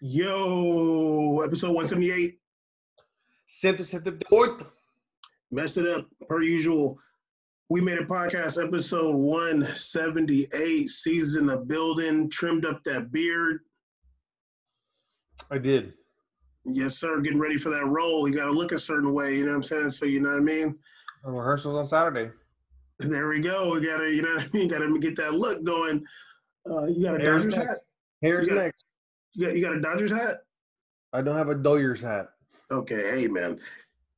Yo, episode 178. Messed it up per usual. We made a podcast, episode 178, season the building, trimmed up that beard. I did. Yes, sir. Getting ready for that role. You got to look a certain way, you know what I'm saying? So, you know what I mean? Rehearsals on Saturday. There we go. We got to, you know what I mean? Got to get that look going. You got a Dodgers hat? Hair's next. You got a Dodgers hat? I don't have a Doyers hat. Okay, hey, man.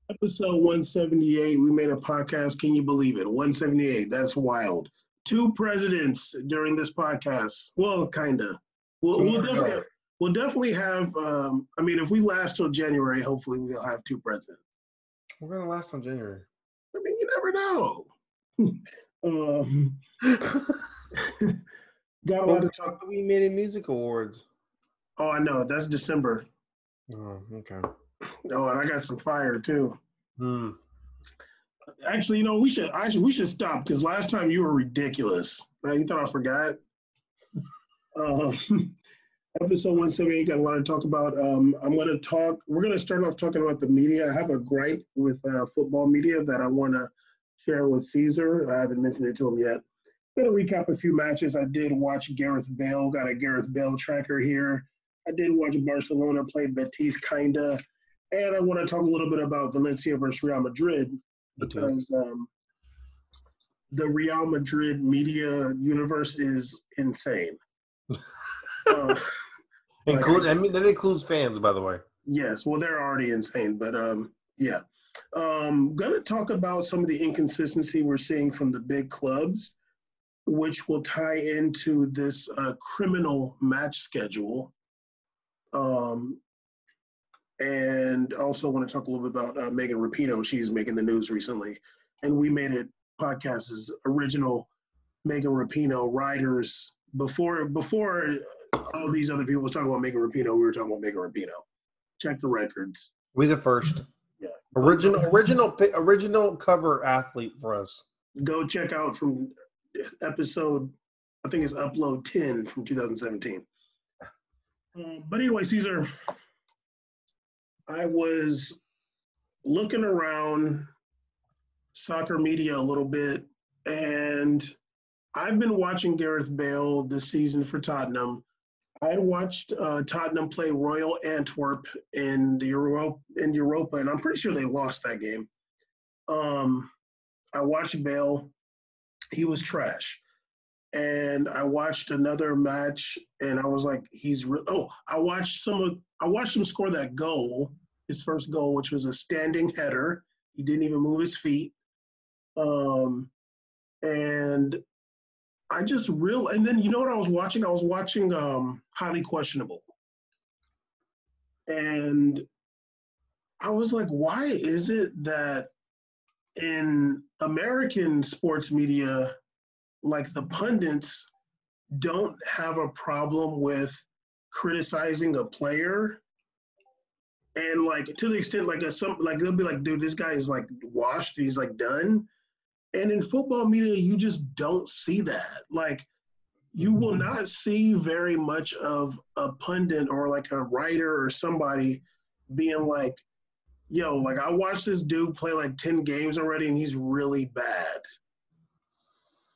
Episode 178, we made a podcast. Can you believe it? 178, that's wild. 2 presidents during this podcast. Well, kind of. We'll definitely have, if we last till January, hopefully we'll have 2 presidents. We're going to last till January. I mean, you never know. Got a lot to talk. We made a music awards. Oh, I know. That's December. Oh, okay. Oh, and I got some fire too. Actually, you know, we should stop because last time you were ridiculous. You thought I forgot. Episode 178 got a lot to talk about. We're gonna start off talking about the media. I have a gripe with football media that I want to share with Caesar. I haven't mentioned it to him yet. I'm gonna recap a few matches. I did watch Gareth Bale. Got a Gareth Bale tracker here. I did watch Barcelona play Betis, kinda. And I want to talk a little bit about Valencia versus Real Madrid because the Real Madrid media universe is insane. That includes fans, by the way. Yes, well, they're already insane, but yeah. Going to talk about some of the inconsistency we're seeing from the big clubs, which will tie into this criminal match schedule. And also want to talk a little bit about Megan Rapinoe. She's making the news recently. And We Made It podcast's original Megan Rapinoe writers. Before all these other people was talking about Megan Rapinoe, we were talking about Megan Rapinoe. Check the records. We the first. Yeah. Original cover athlete for us. Go check out from episode, I think it's upload 10 from 2017. But anyway, Caesar, I was looking around soccer media a little bit, and I've been watching Gareth Bale this season for Tottenham. I watched Tottenham play Royal Antwerp in Europa, and I'm pretty sure they lost that game. I watched Bale. He was trash. And I watched another match, and I was like, I watched him score that goal, his first goal, which was a standing header. He didn't even move his feet. And I just and then you know what I was watching? I was watching Highly Questionable. And I was like, why is it that in American sports media, like the pundits don't have a problem with criticizing a player, and like to the extent they'll be like, dude, this guy is like washed, he's like done. And in football media, you just don't see that. Like, you will not see very much of a pundit or like a writer or somebody being like, yo, like I watched this dude play like 10 games already and he's really bad.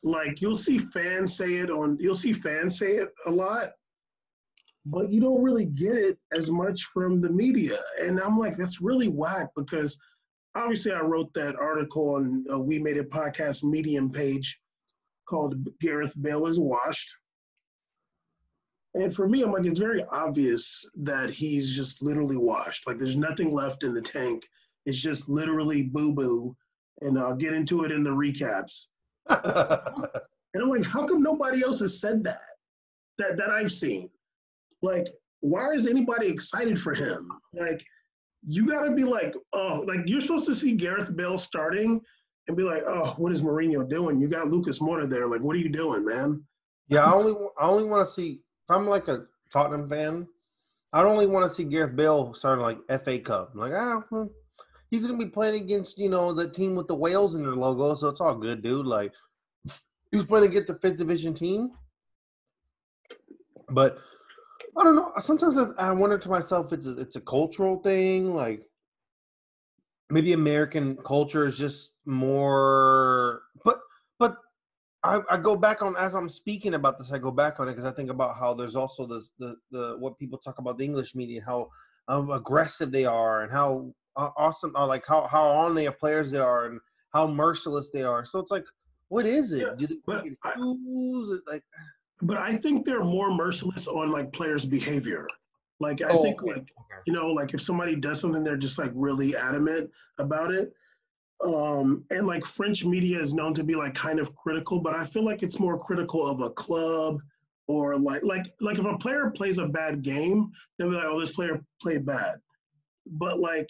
Like, you'll see fans say it a lot, but you don't really get it as much from the media. And I'm like, that's really whack, because obviously I wrote that article on We Made It podcast Medium page called Gareth Bale is Washed. And for me, I'm like, it's very obvious that he's just literally washed. Like, there's nothing left in the tank. It's just literally boo-boo. And I'll get into it in the recaps. And I'm like, how come nobody else has said that I've seen? Like, why is anybody excited for him? Like, you got to be like, oh, like you're supposed to see Gareth Bale starting and be like, oh, what is Mourinho doing? You got Lucas Moura there. Like, what are you doing, man? Yeah, I only want to see, if I'm like a Tottenham fan, I only want to see Gareth Bale starting like FA Cup. I'm like, he's going to be playing against, the team with the whales in their logo, so it's all good, dude. Like, he's playing against the 5th division team. But I don't know. Sometimes I wonder to myself, it's a cultural thing. Like maybe American culture is just more. But I go back on as I'm speaking about this. I go back on it because I think about how there's also this the what people talk about the English media, how aggressive they are, and how awesome, or like how on their players they are, and how merciless they are. So it's like, what is Yeah, it? Do they but pick and choose? Like, but I think they're more merciless on like players' behavior. Like I oh, think okay, like okay. like if somebody does something, they're just like really adamant about it. And like French media is known to be like kind of critical, but I feel like it's more critical of a club or like if a player plays a bad game, they'll be like, oh, this player played bad. But like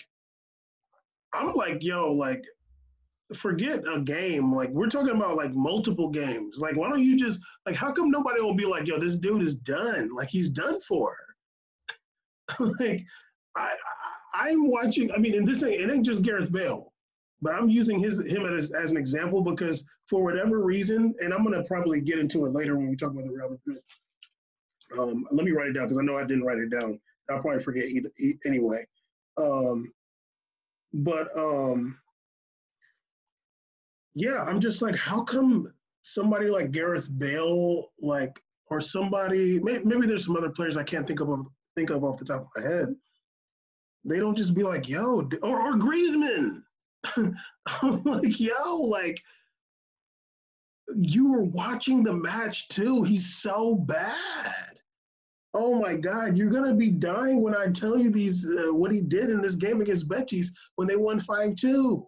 I'm like, yo, like forget a game. Like we're talking about like multiple games. Like why don't you just like how come nobody will be like, yo, this dude is done. Like he's done for. like I, I'm watching. I mean, and this ain't it ain't just Gareth Bale, but I'm using him as an example because for whatever reason, and I'm gonna probably get into it later when we talk about the Real Madrid. Let me write it down because I know I didn't write it down. I'll probably forget anyway. Um, but yeah, I'm just like, how come somebody like Gareth Bale, like, or somebody, maybe there's some other players I can't think of off the top of my head. They don't just be like, yo, or Griezmann. I'm like, yo, like you were watching the match too. He's so bad. Oh my God, you're gonna be dying when I tell you these what he did in this game against Betis when they won 5-2.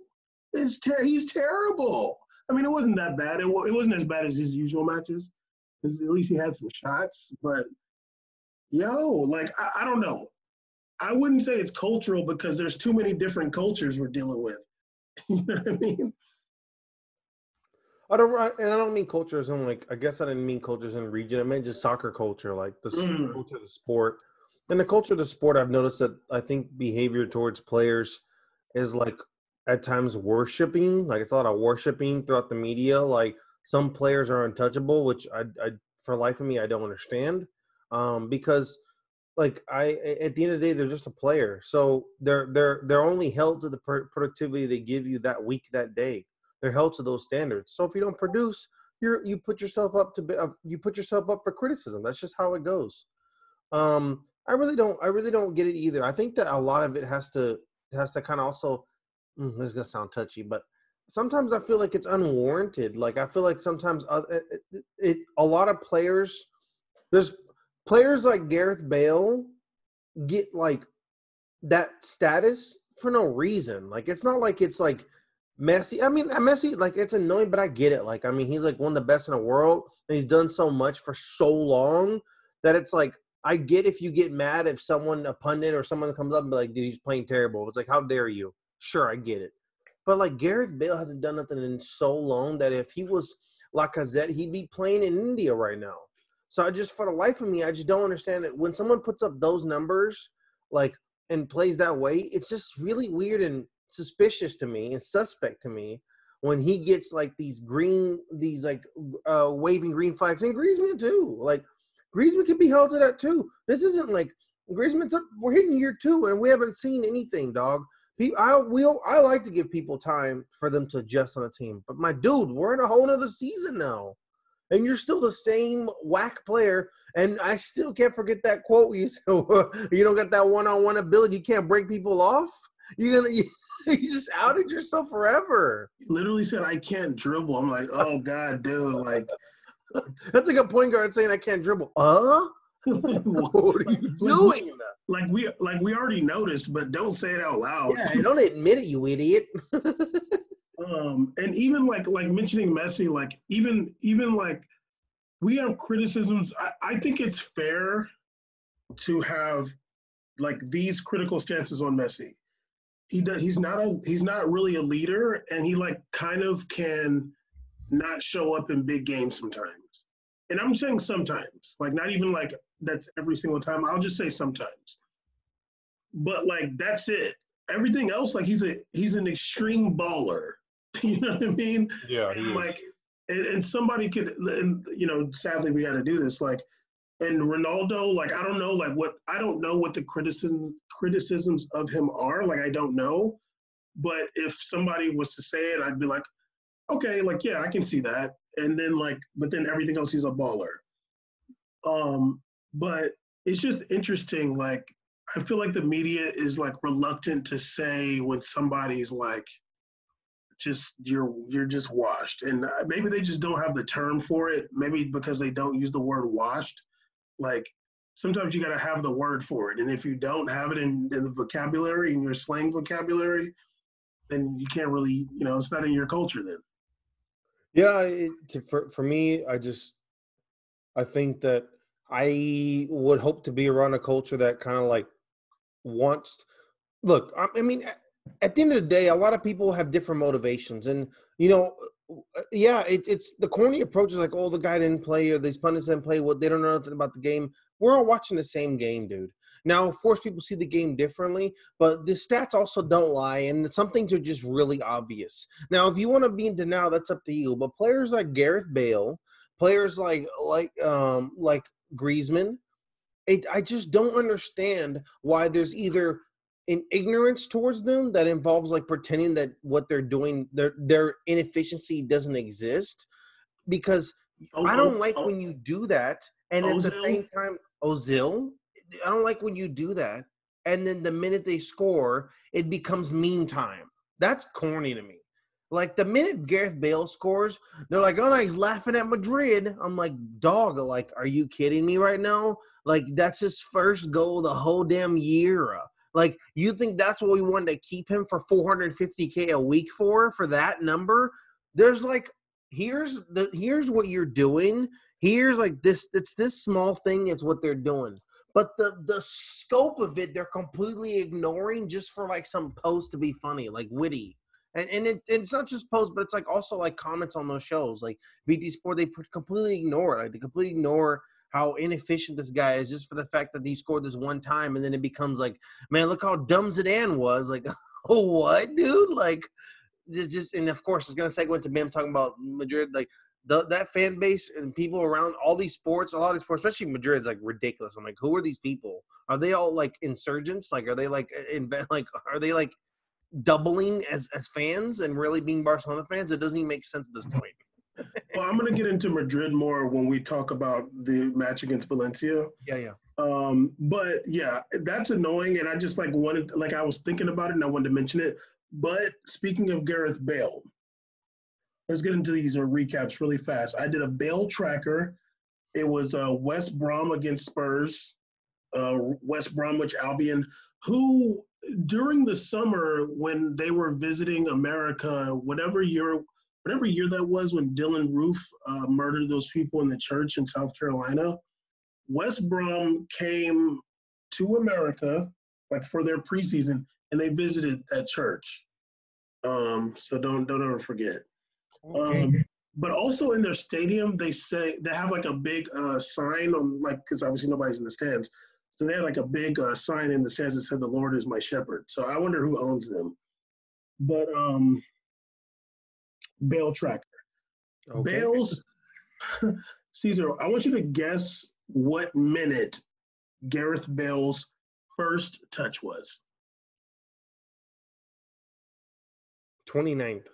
He's terrible. I mean, it wasn't that bad. It wasn't as bad as his usual matches. At least he had some shots. But yo, like I don't know. I wouldn't say it's cultural because there's too many different cultures we're dealing with. You know what I mean? And I don't mean cultures in like, I guess I didn't mean cultures in region. I meant just soccer culture, like Mm. culture of the sport. And the culture of the sport, I've noticed that I think behavior towards players is like at times worshiping. Like it's a lot of worshiping throughout the media. Like some players are untouchable, which I for life of me, I don't understand. Because like at the end of the day, they're just a player. So they're only held to the productivity they give you that week, that day. They're held to those standards. So if you don't produce, you put yourself up you put yourself up for criticism. That's just how it goes. I really don't get it either. I think that a lot of it has to kind of also. This is gonna sound touchy, but sometimes I feel like it's unwarranted. Like I feel like sometimes a lot of players. There's players like Gareth Bale get like that status for no reason. Like it's not like it's like Messi. I mean, Messi, like it's annoying, but I get it. Like, I mean, he's like one of the best in the world, and he's done so much for so long that it's like I get if you get mad if a pundit or someone comes up and be like, dude, he's playing terrible. It's like, how dare you? Sure, I get it. But like Gareth Bale hasn't done nothing in so long that if he was Lacazette, he'd be playing in India right now. So I just, for the life of me, I just don't understand it. When someone puts up those numbers, like, and plays that way, it's just really weird and suspicious to me and suspect to me when he gets like these waving green flags, and Griezmann too. Like Griezmann can be held to that too. This isn't like Griezmann's up. We're hitting year 2 and we haven't seen anything, dog. I like to give people time for them to adjust on a team, but my dude, we're in a whole nother season now, and you're still the same whack player. And I still can't forget that quote you said, you don't got that one-on-one ability. You can't break people off. You just outed yourself forever. He literally said, I can't dribble. I'm like, oh God, dude, like That's like a point guard saying I can't dribble. What are you like we doing? we already noticed, but don't say it out loud. Yeah, don't admit it, you idiot. And even like mentioning Messi, like even like we have criticisms. I think it's fair to have like these critical stances on Messi. He's not really a leader, and he like kind of can not show up in big games sometimes. And I'm saying sometimes, like not even like that's every single time. I'll just say sometimes. But like that's it. Everything else, like he's an extreme baller. You know what I mean? Yeah, he And is. like and somebody could, and sadly we had to do this. Like And Ronaldo, like I don't know, I don't know what the criticisms of him are. Like I don't know, but if somebody was to say it, I'd be like, okay, like yeah, I can see that. And then but then everything else, he's a baller. But it's just interesting. Like I feel like the media is like reluctant to say when somebody's like just you're just washed, and maybe they just don't have the term for it. Maybe because they don't use the word washed. Like sometimes you got to have the word for it, and if you don't have it in the vocabulary, in your slang vocabulary, then you can't really, it's not in your culture then. Yeah, for me, I think that I would hope to be around a culture that kind of like wants. Look, I mean, at the end of the day, a lot of people have different motivations, and yeah, it's the corny approach is like, oh, the guy didn't play, or these pundits didn't play. Well, they don't know nothing about the game. We're all watching the same game, dude. Now, of course, people see the game differently, but the stats also don't lie, and some things are just really obvious. Now, if you want to be in denial, that's up to you. But players like Gareth Bale, players like Griezmann, I just don't understand why there's either an ignorance towards them that involves like pretending that what they're doing, their inefficiency doesn't exist. Because I don't like when you do that, and at the same time, Ozil, I don't like when you do that, and then the minute they score, it becomes meme time. That's corny to me. Like the minute Gareth Bale scores, they're like, "Oh no, he's laughing at Madrid." I'm like, "Dog, like, are you kidding me right now? Like that's his first goal the whole damn year. Like you think that's what we wanted to keep him for $450K a week for that number? There's like, here's what you're doing. Here's like this. It's this small thing. It's what they're doing." But the scope of it, they're completely ignoring just for like some post to be funny, like witty. And it's not just posts, but it's like also like comments on those shows. Like BT Sport, they completely ignore it. Like they completely ignore how inefficient this guy is just for the fact that he scored this one time. And then it becomes like, man, look how dumb Zidane was. Like, oh, what, dude? Like, just and of course, it's going to segue into Bam talking about Madrid. Like, that fan base and people around all these sports, a lot of these sports, especially Madrid's like ridiculous. I'm like, who are these people? Are they all like insurgents? Like, are they like are they like doubling as fans and really being Barcelona fans? It doesn't even make sense at this point. Well, I'm going to get into Madrid more when we talk about the match against Valencia. Yeah. But yeah, that's annoying, and I just I was thinking about it and I wanted to mention it. But speaking of Gareth Bale, let's get into these recaps really fast. I did a Bale tracker. It was West Brom against Spurs, West Bromwich Albion, who during the summer when they were visiting America, whatever year that was when Dylan Roof murdered those people in the church in South Carolina, West Brom came to America like for their preseason, and they visited that church. So don't ever forget. Okay. But also in their stadium, they have like a big sign on, like, because obviously nobody's in the stands. So they had like a big sign in the stands that said, "The Lord is my shepherd." So I wonder who owns them. But Bale tracker. Okay. Bale's Caesar, I want you to guess what minute Gareth Bale's first touch was. 29th.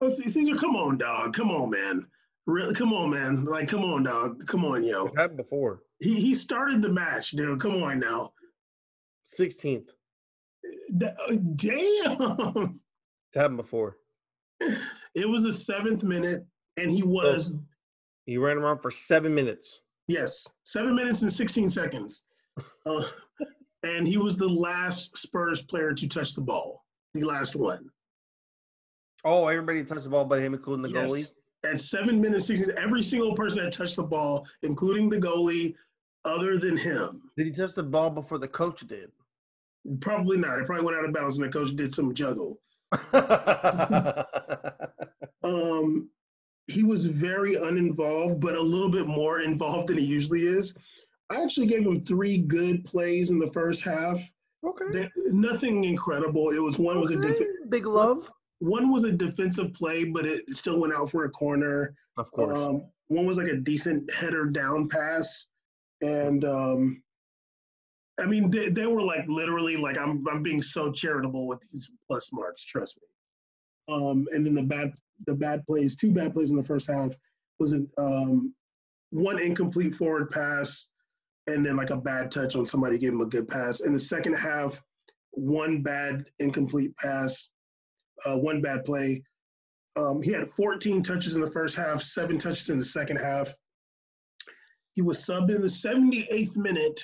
Oh, Caesar, come on, dog. Come on, man. Really, come on, man. Like, come on, dog. Come on, yo. It's happened before. He started the match, dude. Come on now. 16th. Damn. It's happened before. It was the 7th minute, and he was. Oh, he ran around for 7 minutes. Yes, 7 minutes and 16 seconds. And he was the last Spurs player to touch the ball. The last one. Oh, everybody touched the ball but him, including the goalie? At 7 minutes, 16, every single person that touched the ball, including the goalie, other than him. Did he touch the ball before the coach did? Probably not. It probably went out of bounds and the coach did some juggle. He was very uninvolved, but a little bit more involved than he usually is. I actually gave him 3 good plays in the first half. Okay. Nothing incredible. It was was a big love. One was a defensive play, but it still went out for a corner. Of course. One was like a decent header down pass. And I mean, they were like literally like I'm being so charitable with these plus marks, trust me. And then the bad plays, two bad plays in the first half was one incomplete forward pass and then like a bad touch on somebody gave him a good pass. In the second half, one bad incomplete pass, one bad play. He had 14 touches in the first half, 7 touches in the second half. He was subbed in the 78th minute,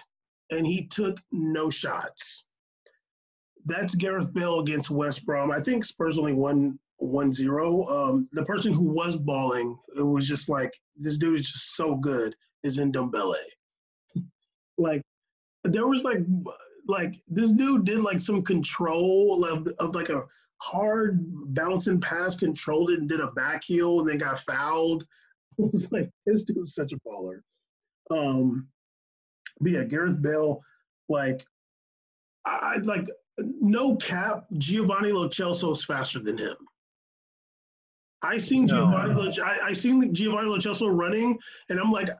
and he took no shots. That's Gareth Bale against West Brom. I think Spurs only won 1-0. The person who was balling, it was just like, this dude is just so good, is in Ndombele. Like, there was like this dude did like some control of like a hard bouncing pass, controlled it and did a back heel and then got fouled. It was like, this dude was such a baller. But yeah, Gareth Bale, like, I like, no cap, Giovanni Lo Celso's faster than him. I seen Giovanni Lo Celso running, and I'm like,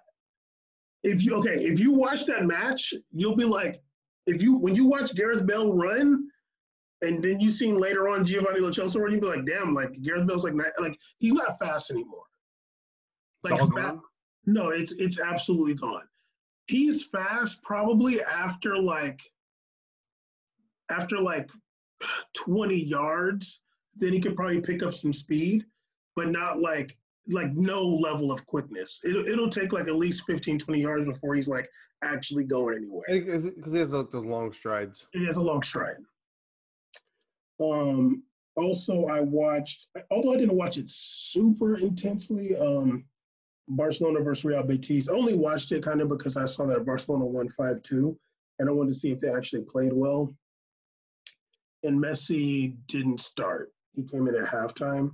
if you watch that match, you'll be like, when you watch Gareth Bale run, and then you seen later on Giovanni Lo Celso run, you'll be like, damn, like Gareth Bale's like he's not fast anymore. Like, no, it's absolutely gone. He's fast probably after like 20 yards, then he could probably pick up some speed, but not like no level of quickness. It'll take like at least 15, 20 yards before he's like actually going anywhere. Because he has those long strides. He has a long stride. Also, I watched, although I didn't watch it super intensely, Barcelona versus Real Betis. I only watched it kind of because I saw that Barcelona won 5-2, and I wanted to see if they actually played well. And Messi didn't start. He came in at halftime.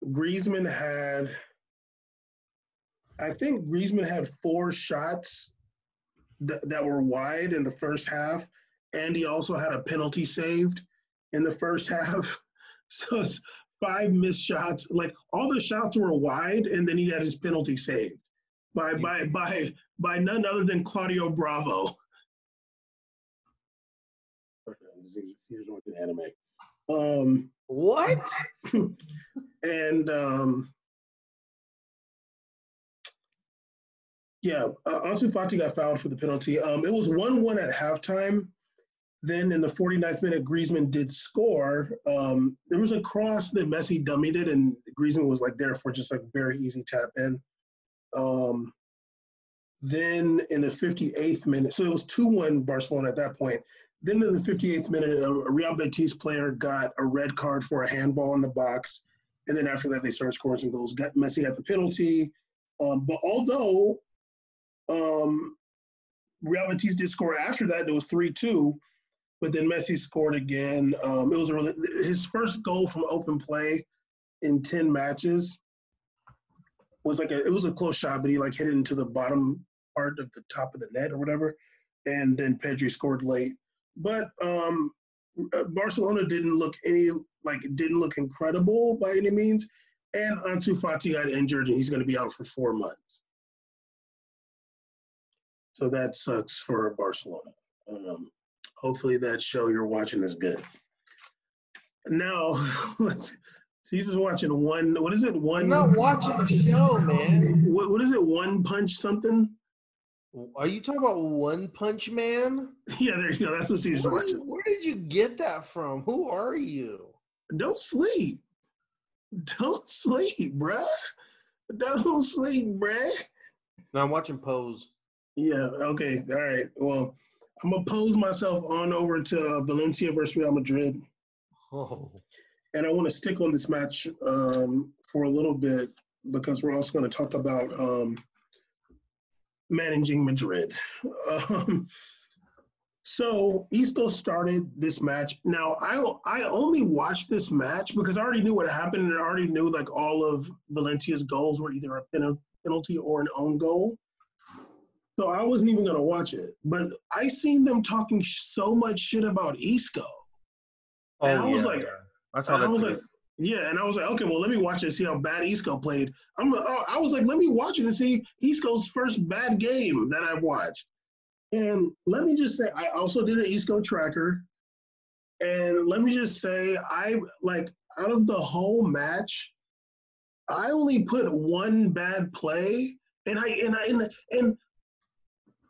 Griezmann had 4 shots that were wide in the first half, and he also had a penalty saved in the first half. So it's 5 missed shots. Like, all the shots were wide, and then he had his penalty saved by none other than Claudio Bravo. Here's watching anime. What? And Ansu Fati got fouled for the penalty. It was 1-1 at halftime. Then in the 49th minute, Griezmann did score. There was a cross that Messi dummied it, and Griezmann was like there for just like very easy tap in. Then in the 58th minute, so it was 2-1 Barcelona at that point. Then in the 58th minute, a Real Betis player got a red card for a handball in the box. And then after that, they started scoring some goals. Messi got the penalty. But although Real Betis did score after that, it was 3-2. But then Messi scored again. It was his first goal from open play in 10 matches. It was a close shot, but he like hit it into the bottom part of the top of the net or whatever. And then Pedri scored late. But Barcelona didn't look incredible by any means, and Ansu Fati got injured, and he's going to be out for 4 months. So that sucks for Barcelona. Hopefully that show you're watching is good. Now, Caesar's watching one. What is it? I'm not watching the show, man. What is it? One Punch something? Are you talking about One Punch Man? Yeah, there you go. That's what Caesar's watching. Where did you get that from? Who are you? Don't sleep. Don't sleep, bruh. Don't sleep, bruh. No, I'm watching Pose. Yeah, okay. All right. Well, I'm going to pose myself on over to Valencia versus Real Madrid. Oh. And I want to stick on this match for a little bit because we're also going to talk about managing Madrid. So Isco started this match. Now, I only watched this match because I already knew what happened, and I already knew like all of Valencia's goals were either a penalty or an own goal. So I wasn't even going to watch it. But I seen them talking so much shit about Isco. And I was like, Yeah, and I was like, okay, well, let me watch it and see how bad Isco played. I was like, let me watch it and see Isco's first bad game that I've watched. And let me just say, I also did an Isco tracker. And let me just say, out of the whole match, I only put one bad play, and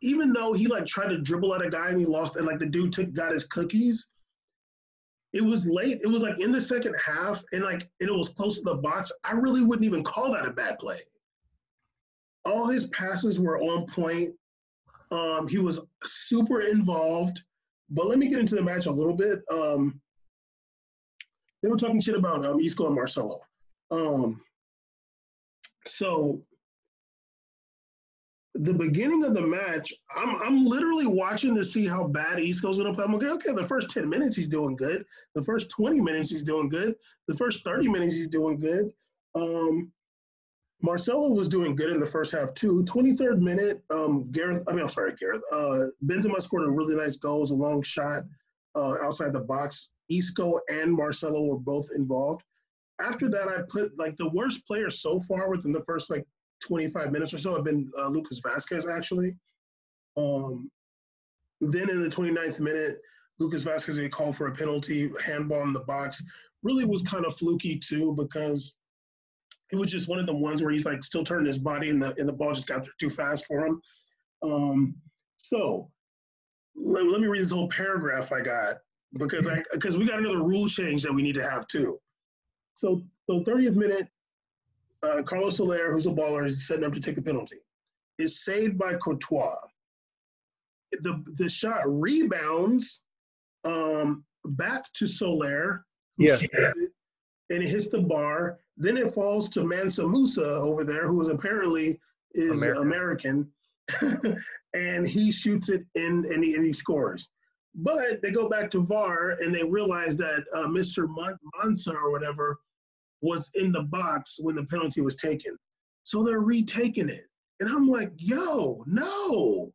even though he like tried to dribble at a guy and he lost, and like the dude got his cookies, it was late. It was like in the second half, and it was close to the box. I really wouldn't even call that a bad play. All his passes were on point. He was super involved. But let me get into the match a little bit. They were talking shit about Isco and Marcelo. So the beginning of the match, I'm literally watching to see how bad Isco's gonna play. I'm okay, the first 10 minutes he's doing good. The first 20 minutes he's doing good. The first 30 minutes he's doing good. Marcelo was doing good in the first half too. 23rd minute, Gareth. Benzema scored a really nice goal. It was a long shot outside the box. Isco and Marcelo were both involved. After that, I put like the worst player so far within the first 25 minutes or so have been Lucas Vasquez, actually. Then in the 29th minute, Lucas Vasquez got called for a penalty, handball in the box. Really was kind of fluky too, because it was just one of the ones where he's like still turning his body and the ball just got there too fast for him. So let me read this whole paragraph I got, because we got another rule change that we need to have too. So 30th minute, Carlos Soler, who's a baller, is setting up to take the penalty. Is saved by Courtois. The shot rebounds back to Soler. Yes. And it hits the bar. Then it falls to Mansa Musa over there, who apparently is American. And he shoots it in, and he scores. But they go back to VAR, and they realize that Mr. Mansa or whatever was in the box when the penalty was taken. So they're retaking it. And I'm like, yo, no.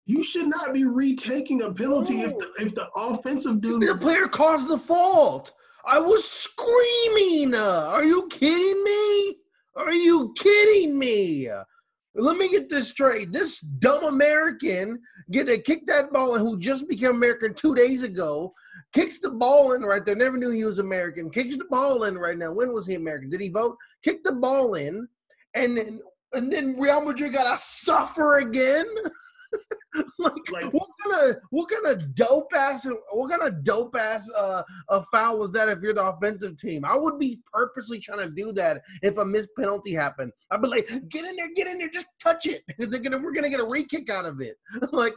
You should not be retaking a penalty if the offensive dude... The player caused the fault. I was screaming. Are you kidding me? Are you kidding me? Let me get this straight. This dumb American get to kick that ball in, who just became American 2 days ago, kicks the ball in right there. Never knew he was American. Kicks the ball in right now. When was he American? Did he vote? Kicked the ball in, and then Real Madrid got to suffer again. What kind of dope ass foul was that if you're the offensive team? I would be purposely trying to do that if a missed penalty happened. I'd be like, get in there, just touch it. We're gonna get a re-kick out of it.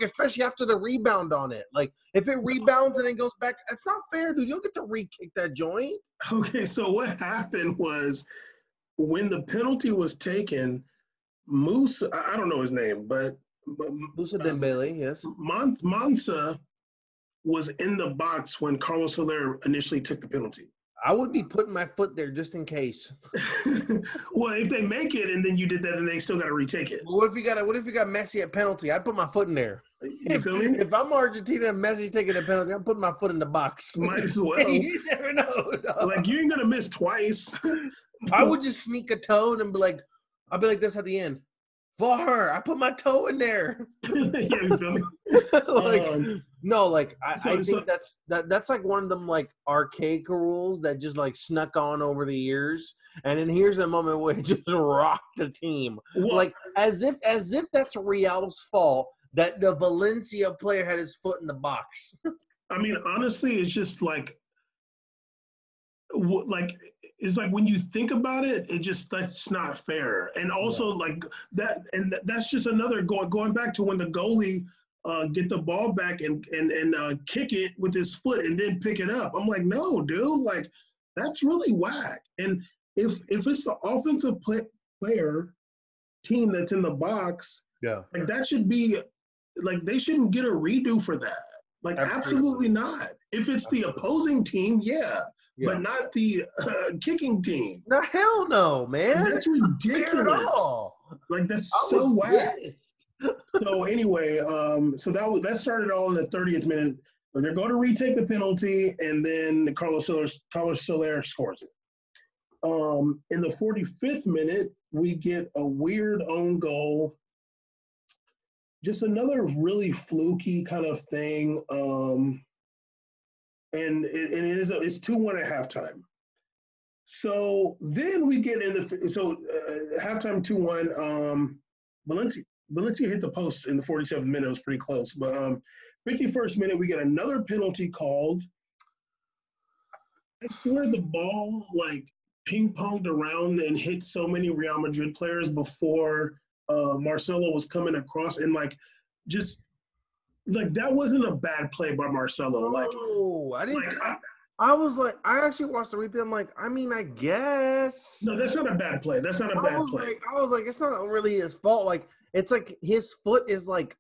Especially after the rebound on it. If it rebounds and then goes back, it's not fair, dude. You don't get to re-kick that joint. Okay, so what happened was when the penalty was taken, Moose, I don't know his name, but Musa Dembele, yes. Mansa was in the box when Carlos Soler initially took the penalty. I would be putting my foot there just in case. Well, if they make it and then you did that, then they still got to retake it. What if you got Messi at penalty? I'd put my foot in there. You feel me? If I'm Argentina and Messi's taking a penalty, I'm putting my foot in the box. Might as well. You never know. Dog. You ain't gonna miss twice. I would just sneak a toe and be like, I'll be like this at the end. VAR, I put my toe in there. Yeah, you feel me? I think that's like one of them archaic rules that just snuck on over the years. And then here's a moment where it just rocked the team. Well, as if that's Real's fault that the Valencia player had his foot in the box. I mean, honestly, it's just it's when you think about it, that's not fair. And also that's just another going back to when the goalie get the ball back and kick it with his foot and then pick it up. I'm like, no, dude, that's really whack. And if it's the offensive player team that's in the box, that should be they shouldn't get a redo for that. Absolutely not. If it's the opposing team, but not the kicking team. The hell no, man. That's ridiculous. That's so whack. So anyway, that started all in the 30th minute. They're going to retake the penalty, and then Carlos Soler scores it. In the 45th minute, we get a weird own goal. Just another really fluky kind of thing. And it's 2-1 at halftime. So then we get in the halftime 2-1. Valencia hit the post in the 47th minute. It was pretty close. But 51st minute, we get another penalty called. I swear the ball like ping-ponged around and hit so many Real Madrid players before Marcelo was coming across. And like just like that wasn't a bad play by Marcelo. Oh, I didn't. I was like, I actually watched the replay. I'm like, I mean, I guess. No, that's not a bad play. That's not a bad play. I was like, it's not really his fault. Like, it's like his foot is like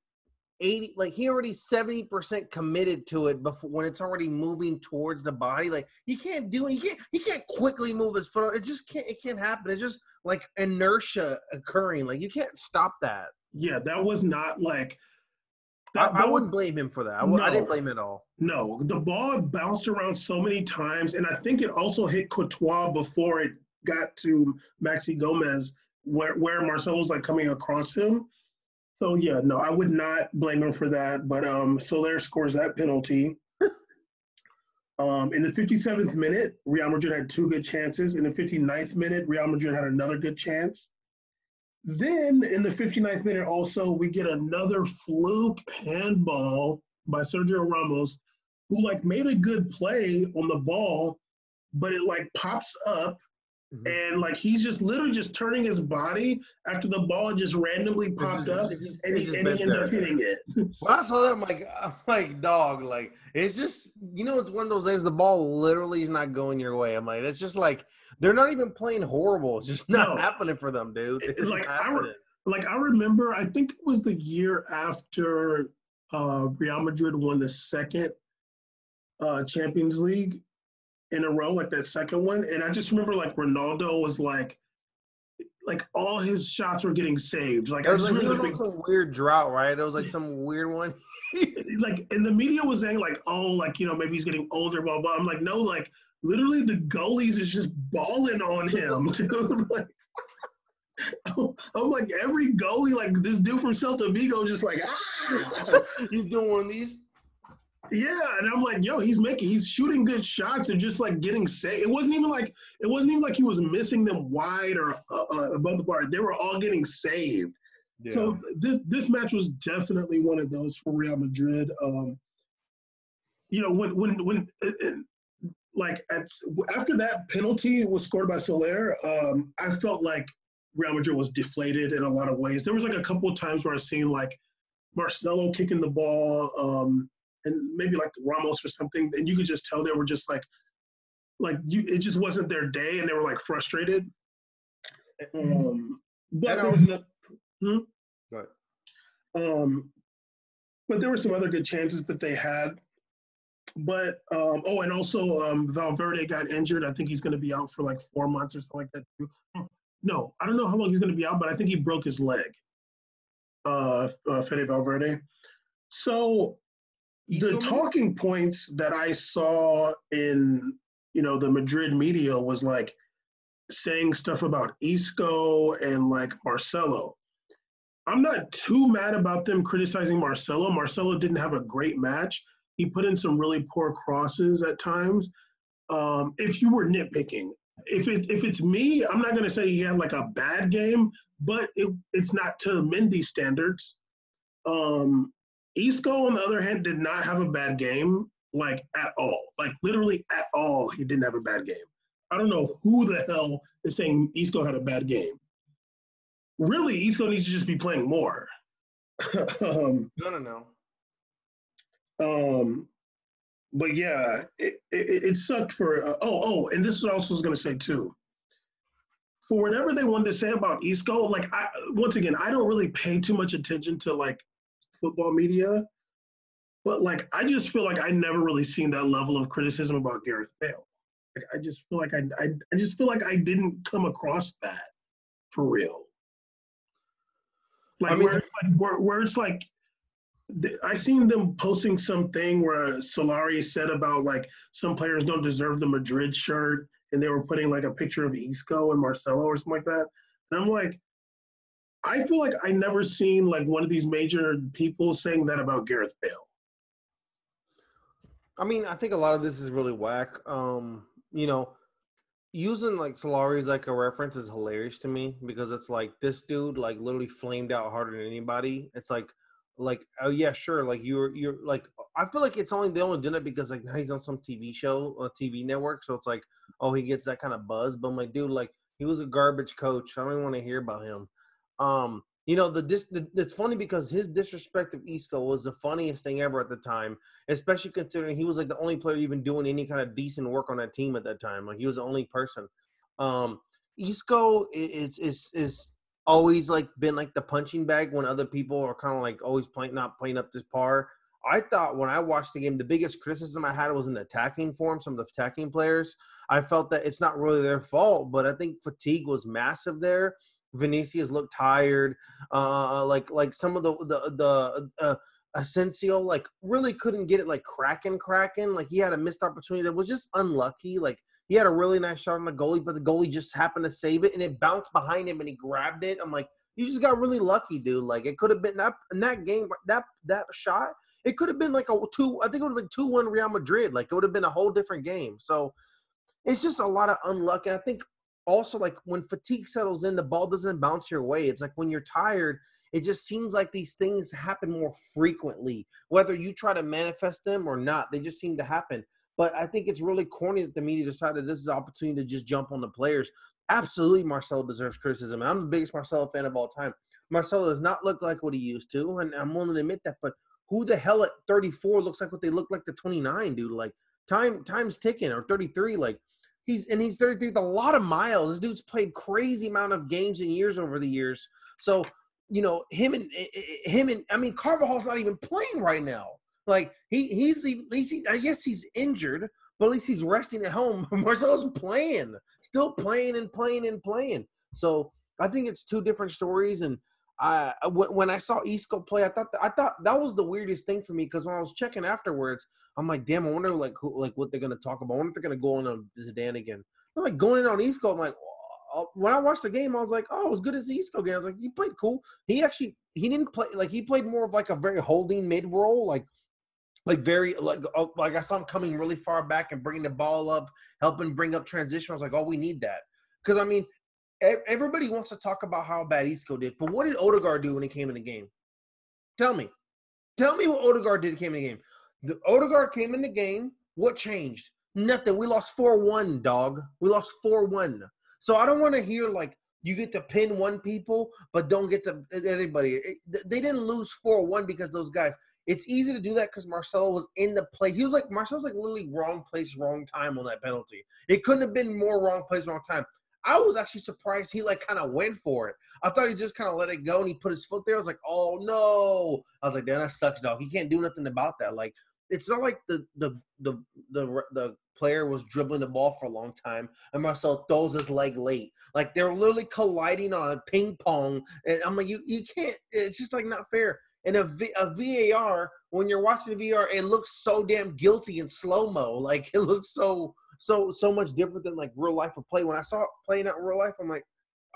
80, like he already 70% committed to it before when it's already moving towards the body. Like, he can't do it. He can't quickly move his foot. It just can't. It can't happen. It's just like inertia occurring. Like, you can't stop that. Yeah, that was not like. I wouldn't blame him for that. I didn't blame him at all. No, the ball bounced around so many times, and I think it also hit Courtois before it got to Maxi Gomez, where Marcelo's like coming across him. So yeah, no, I would not blame him for that. But Soler scores that penalty. In the 57th minute, Real Madrid had 2 good chances. In the 59th minute, Real Madrid had another good chance. Then in the 59th minute also, we get another fluke handball by Sergio Ramos, who like made a good play on the ball, but it like pops up and like he's just literally just turning his body after the ball just randomly popped up and he ends up hitting it. When I saw that, I'm like, dog, like it's just, it's one of those things, the ball literally is not going your way. I'm like, it's just like, they're not even playing horrible. It's just not happening for them, dude. It's like I remember, I think it was the year after Real Madrid won the second Champions League in a row, like that second one. And I just remember like Ronaldo was like all his shots were getting saved. Like it was like some weird drought, right? It was like some weird one. Like, and the media was saying like, oh, like, maybe he's getting older, blah, blah. I'm like, no, like, literally the goalies is just balling on him, dude. Like, I'm like, every goalie, like this dude from Celta Vigo just like, he's doing one of these. Yeah, and I'm like, yo, he's shooting good shots and just like getting saved. It wasn't even like he was missing them wide or above the bar. They were all getting saved. Yeah. So this match was definitely one of those for Real Madrid. When like after that penalty was scored by Soler, I felt like Real Madrid was deflated in a lot of ways. There was like a couple of times where I seen like Marcelo kicking the ball, and maybe like Ramos or something, and you could just tell they were just it just wasn't their day, and they were like frustrated. But there was but there were some other good chances that they had. But and also Valverde got injured. I think he's going to be out for like 4 months or something like that too. No, I don't know how long he's going to be out, but I think he broke his leg. Fede Valverde. So the talking points that I saw in the Madrid media was like saying stuff about Isco and like Marcelo. I'm not too mad about them criticizing Marcelo. Marcelo didn't have a great match. He put in some really poor crosses at times. If you were nitpicking, if it's me, I'm not going to say he had like a bad game, but it's not to Mendy standards. Isco, on the other hand, did not have a bad game, like at all. Like literally at all, he didn't have a bad game. I don't know who the hell is saying Isco had a bad game. Really, Isco needs to just be playing more. No. But yeah, it sucked for. And this is what I was going to say too. For whatever they wanted to say about Isco, like once again, I don't really pay too much attention to like football media, but like I just feel like I never really seen that level of criticism about Gareth Bale. Like I just feel like I just feel like I didn't come across that for real. Like where it's like I seen them posting something where Solari said about like some players don't deserve the Madrid shirt, and they were putting like a picture of Isco and Marcelo or something like that. And I'm like, I feel like I never seen like one of these major people saying that about Gareth Bale. I mean, I think a lot of this is really whack. You know, using like Solari as like a reference is hilarious to me because it's like this dude like literally flamed out harder than anybody. It's like oh yeah, sure, like you're like I feel like it's only they only did it because like now he's on some TV show, a TV network, so it's like oh he gets that kind of buzz. But I'm like, dude, like he was a garbage coach. I don't even want to hear about him. You know, it's funny because his disrespect of Isco was the funniest thing ever at the time, especially considering he was like the only player even doing any kind of decent work on that team at that time. Like he was the only person. Isco is always like been like the punching bag when other people are kind of like always not playing up to par. I thought when I watched the game, the biggest criticism I had was in the attacking form, some of the attacking players. I felt that it's not really their fault, but I think fatigue was massive there. Vinicius looked tired. Like some of the Asensio like really couldn't get it like cracking. Like he had a missed opportunity that was just unlucky. Like he had a really nice shot on the goalie, but the goalie just happened to save it and it bounced behind him and he grabbed it. I'm like, you just got really lucky, dude. Like it could have been that in that game that shot. It could have been like a 2. I think it would have been 2-1 Real Madrid. Like it would have been a whole different game. So it's just a lot of unluck. And I think also like when fatigue settles in, the ball doesn't bounce your way. It's like when you're tired, it just seems like these things happen more frequently, whether you try to manifest them or not. They just seem to happen. But I think it's really corny that the media decided this is an opportunity to just jump on the players. Absolutely, Marcelo deserves criticism. And I'm the biggest Marcelo fan of all time. Marcelo does not look like what he used to, and I'm willing to admit that. But who the hell at 34 looks like what they look like to 29, dude? Like time's ticking, or 33. Like he's 33 with a lot of miles. This dude's played crazy amount of games and years over the years. So you know him and I mean Carvajal's not even playing right now. Like he's I guess he's injured, but at least he's resting at home. Marcelo's playing, still playing and playing and playing. So I think it's two different stories. And when I saw Isco play, I thought that was the weirdest thing for me because when I was checking afterwards, I'm like, damn, I wonder like what they're gonna talk about. I wonder if they're gonna go on Zidane again. I'm like going in on Isco. I'm like, when I watched the game, I was like, oh, as good as the Isco game. I was like, he played cool. He didn't play like he played more of like a very holding mid role, like very like I saw him coming really far back and bringing the ball up, helping bring up transition. I was like, oh, we need that because I mean, everybody wants to talk about how bad Isco did, but what did Odegaard do when he came in the game? Tell me what Odegaard did when he came in the game. The Odegaard came in the game. What changed? Nothing. We lost 4-1, dog. We lost 4-1. So I don't want to hear like you get to pin one people, but don't get to everybody. They didn't lose 4-1 because those guys. It's easy to do that because Marcelo was in the play. Marcelo's like literally wrong place, wrong time on that penalty. It couldn't have been more wrong place, wrong time. I was actually surprised he like kind of went for it. I thought he just kind of let it go and he put his foot there. I was like, oh no. I was like, damn, that sucks, dog. He can't do nothing about that. Like, it's not like the player was dribbling the ball for a long time and Marcelo throws his leg late. Like they're literally colliding on a ping pong. And I'm like, you can't. It's just like not fair. And a VAR, when you're watching the VAR, it looks so damn guilty in slow-mo. Like it looks so much different than like real life or play. When I saw it playing out in real life, I'm like,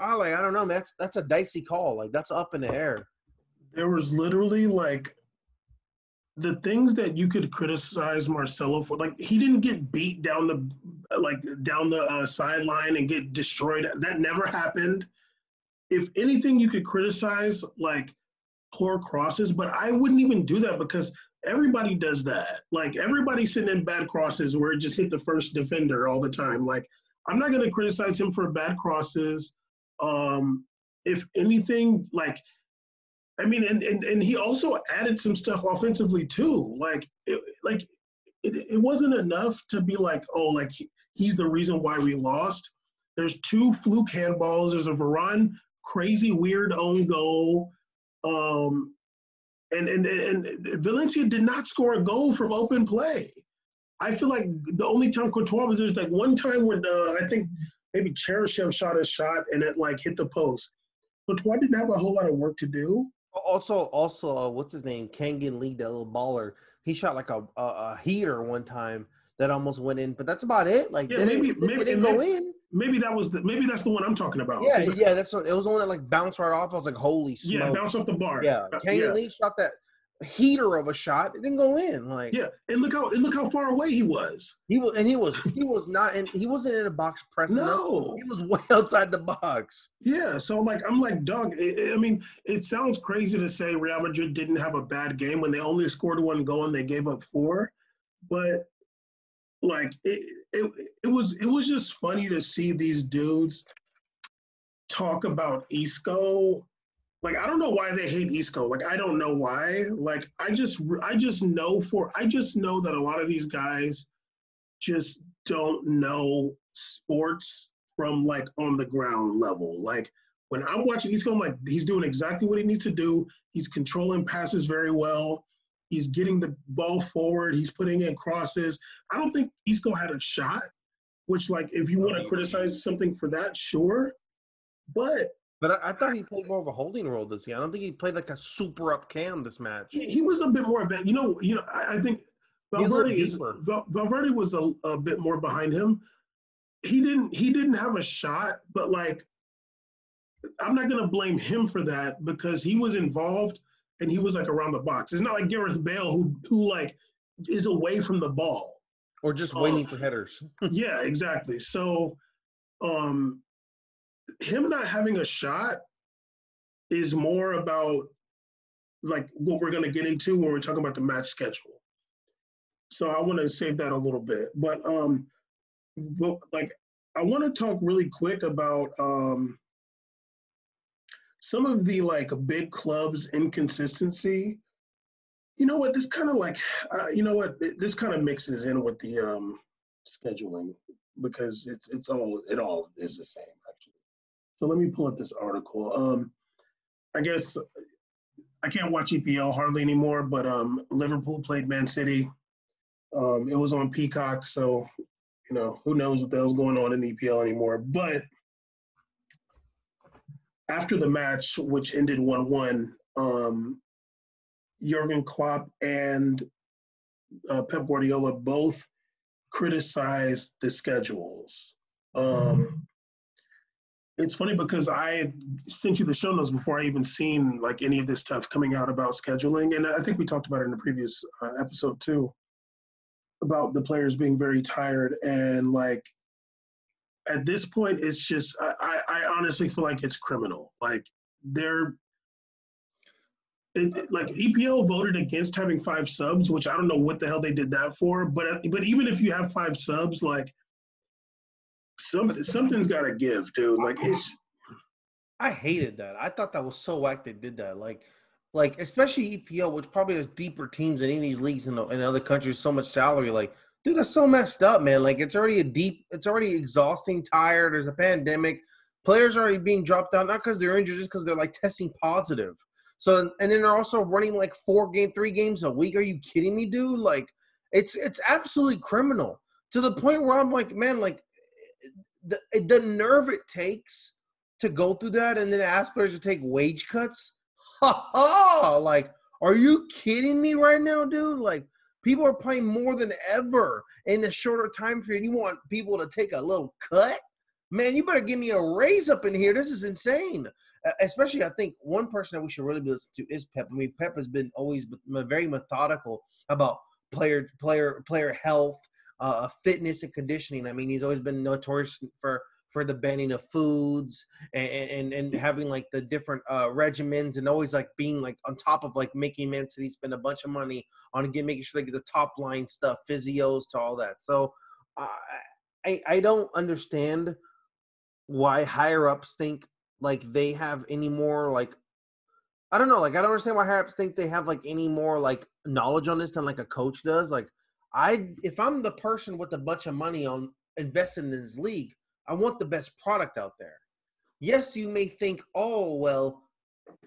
oh, like I don't know, man. That's a dicey call. Like that's up in the air. There was literally like the things that you could criticize Marcelo for. Like he didn't get beat down the sideline and get destroyed. That never happened. If anything, you could criticize like poor crosses, but I wouldn't even do that because everybody does that. Like everybody's sitting in bad crosses where it just hit the first defender all the time. Like I'm not going to criticize him for bad crosses. If anything, like, I mean, and he also added some stuff offensively too. Like it wasn't enough to be like, oh, like he's the reason why we lost. There's 2 fluke handballs. There's a Varane crazy weird own goal. And Valencia did not score a goal from open play. I feel like the only time Courtois was, there's like one time when I think maybe Cheryshev shot a shot and it like hit the post. Courtois didn't have a whole lot of work to do. Also, what's his name? Kangan Lee, that little baller. He shot like a heater one time. that almost went in, but that's about it. Like, Yeah, it didn't go in. Maybe that's the one I'm talking about. Yeah, yeah, that's what, it was the one that like bounced right off. I was like, holy Yeah, bounce smokes. off the bar. Yeah, Kenyon Lee shot that heater of a shot. It didn't go in. Like, yeah, and look how far away he was. he was not in. He wasn't in a box pressing up. No, He was way outside the box. yeah. So like I'm like, dog. I mean, it sounds crazy to say Real Madrid didn't have a bad game when they only scored 1 goal and they gave up 4, but like it was just funny to see these dudes talk about Isco. Like I don't know why they hate Isco. Like I don't know why. Like I just know that a lot of these guys just don't know sports from like on the ground level. Like when I'm watching Isco, I'm like, he's doing exactly what he needs to do. He's controlling passes very well. He's getting the ball forward. He's putting in crosses. I don't think Isco had a shot, which like if you want to criticize something for that, sure. But I thought he played more of a holding role this year. I don't think he played like a super up cam this match. he was a bit more advanced. I think Valverde was a bit more behind him. He didn't have a shot, but like I'm not gonna blame him for that because he was involved and he was like around the box. It's not like Gareth Bale who like is away from the ball or just waiting for headers. Yeah, exactly. So, him not having a shot is more about like what we're gonna get into when we're talking about the match schedule. So I want to save that a little bit, but like I want to talk really quick about some of the like big clubs' inconsistency. You know what? This kind of like, this kind of mixes in with the scheduling because it all is the same actually. So let me pull up this article. I guess I can't watch EPL hardly anymore, but Liverpool played Man City. It was on Peacock, so who knows what the hell's going on in EPL anymore. But after the match, which ended 1-1, Jurgen Klopp and Pep Guardiola both criticized the schedules. It's funny because I sent you the show notes before I even seen like any of this stuff coming out about scheduling, and I think we talked about it in the previous episode too, about the players being very tired and like at this point it's just I honestly feel like it's criminal. Like like EPL voted against having 5 subs, which I don't know what the hell they did that for. But even if you have 5 subs, like something's got to give, dude. Like I hated that. I thought that was so whack they did that. Like especially EPL, which probably has deeper teams than any of these leagues in other countries, so much salary. Like, dude, that's so messed up, man. Like it's already exhausting, tired. There's a pandemic. Players are already being dropped out, not because they're injured, just because they're like testing positive. So, and then they're also running like 3 games a week. Are you kidding me, dude? Like, it's absolutely criminal to the point where I'm like, man, like the nerve it takes to go through that and then ask players to take wage cuts. Ha ha! Like, are you kidding me right now, dude? Like, people are playing more than ever in a shorter time period. You want people to take a little cut? Man, you better give me a raise up in here. This is insane. Especially, I think one person that we should really be listening to is Pep. I mean, Pep has been always very methodical about player health, fitness, and conditioning. I mean, he's always been notorious for the banning of foods and having like the different regimens and always like being like on top of like making Man City spend a bunch of money on making sure they get the top line stuff, physios to all that. So I don't understand why higher ups think like they have any more like I don't know, like I don't understand why higher ups think they have like any more like knowledge on this than like a coach does. Like if I'm the person with a bunch of money on investing in this league, I want the best product out there. Yes, you may think, oh well,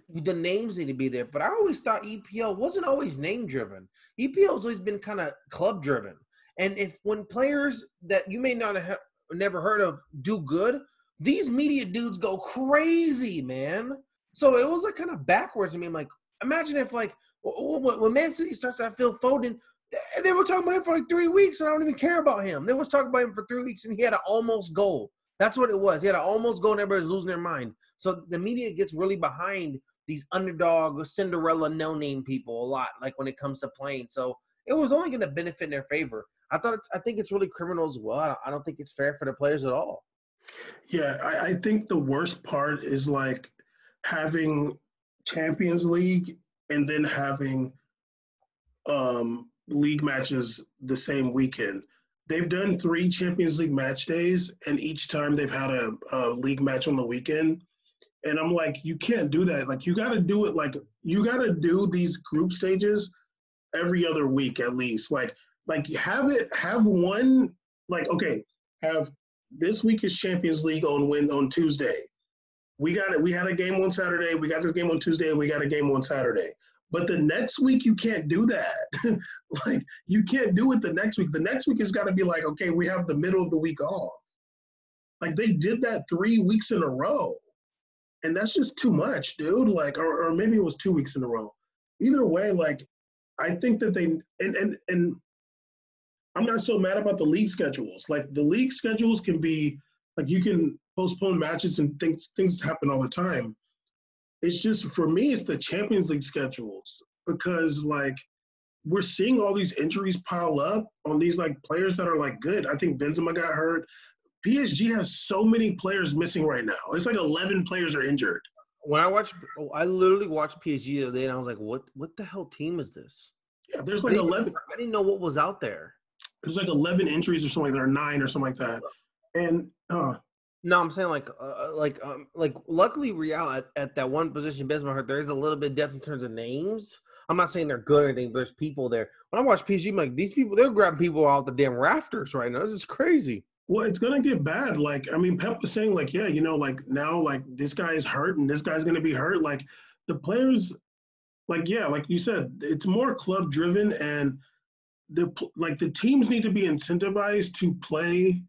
the names need to be there, but I always thought EPL wasn't always name driven. EPL has always been kind of club driven. And if when players that you may not have never heard of do good, these media dudes go crazy, man. So it was like kind of backwards to me. I'm like, imagine if like when Man City starts to have Phil Foden, And they were talking about him for like 3 weeks, and I don't even care about him. They was talking about him for 3 weeks, and he had an almost goal. That's what it was. He had an almost goal, and everybody's losing their mind. So the media gets really behind these underdog, Cinderella, no-name people a lot, like when it comes to playing. So it was only going to benefit in their favor. I think it's really criminal as well. I don't think it's fair for the players at all. Yeah, I think the worst part is like having Champions League and then having league matches the same weekend. They've done 3 Champions League match days, and each time they've had a league match on the weekend. And I'm like, you can't do that. Like, you got to do it. Like, you got to do these group stages every other week at least. Like have one. Like, okay, have this week is Champions League on Tuesday. We got it. We had a game on Saturday. We got this game on Tuesday, and we got a game on Saturday. But the next week, you can't do that. Like, you can't do it the next week. The next week has got to be like, okay, we have the middle of the week off. Like, they did that 3 weeks in a row. And that's just too much, dude. Like, or maybe it was 2 weeks in a row. Either way, like, I think that they and I'm not so mad about the league schedules. Like, the league schedules can be like, you can postpone matches and things happen all the time. It's just, for me, it's the Champions League schedules, because like we're seeing all these injuries pile up on these like players that are like good. I think Benzema got hurt. PSG has so many players missing right now. It's like 11 players are injured. When I literally watched PSG the other day, and I was like, what the hell team is this? Yeah, there's like 11. I didn't know what was out there. There's like 11 injuries or something like that, or 9 or something like that. And no, I'm saying like luckily Real at that one position Benzema hurt, there is a little bit of depth in terms of names. I'm not saying they're good or anything, but there's people there. When I watch PSG, I'm like, these people, they're grabbing people out the damn rafters right now. This is crazy. Well, it's going to get bad. Like, I mean, Pep was saying, like, yeah, you know, like now, like this guy is hurt and this guy's going to be hurt. Like, the players, like, yeah, like you said, it's more club driven, and the teams need to be incentivized to play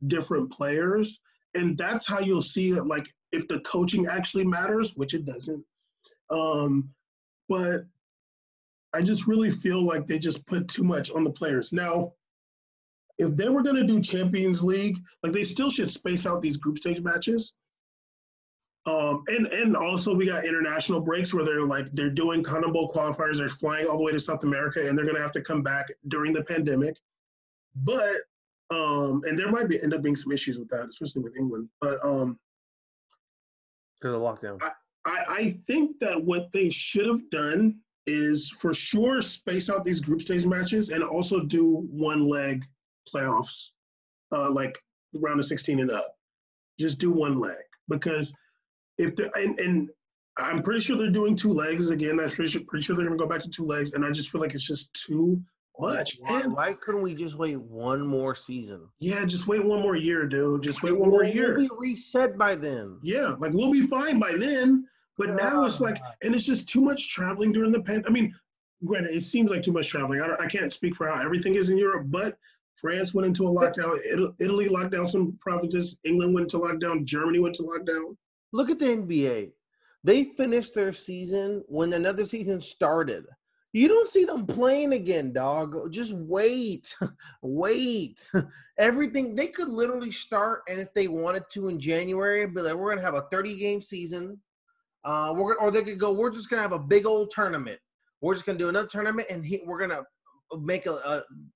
different players. And that's how you'll see it, like, if the coaching actually matters, which it doesn't. But I just really feel like they just put too much on the players. Now, if they were going to do Champions League, like, they still should space out these group stage matches. And also we got international breaks where they're doing CONMEBOL qualifiers. They're flying all the way to South America, and they're going to have to come back during the pandemic. But and there might end up being some issues with that, especially with England. But because of lockdown, I think that what they should have done is for sure space out these group stage matches and also do one leg playoffs, like round of 16 and up. Just do one leg, because if the and I'm pretty sure they're doing 2 legs again. I'm pretty sure they're gonna go back to 2 legs, and I just feel like it's just too much. Why couldn't we just wait one more season? Yeah, just wait one more year, dude. Just wait one more year. We'll be reset by then. Yeah, like we'll be fine by then. But now it's like, and it's just too much traveling during the pandemic. I mean, granted, it seems like too much traveling. I can't speak for how everything is in Europe, but France went into a lockdown. Italy locked down some provinces. England went into lockdown. Germany went to lockdown. Look at the NBA. They finished their season when another season started. You don't see them playing again, dog. Just wait. Wait. Everything, they could literally start, and if they wanted to in January, be like, we're going to have a 30-game season. Or they could go, we're just going to have a big old tournament. We're just going to do another tournament, and we're going to make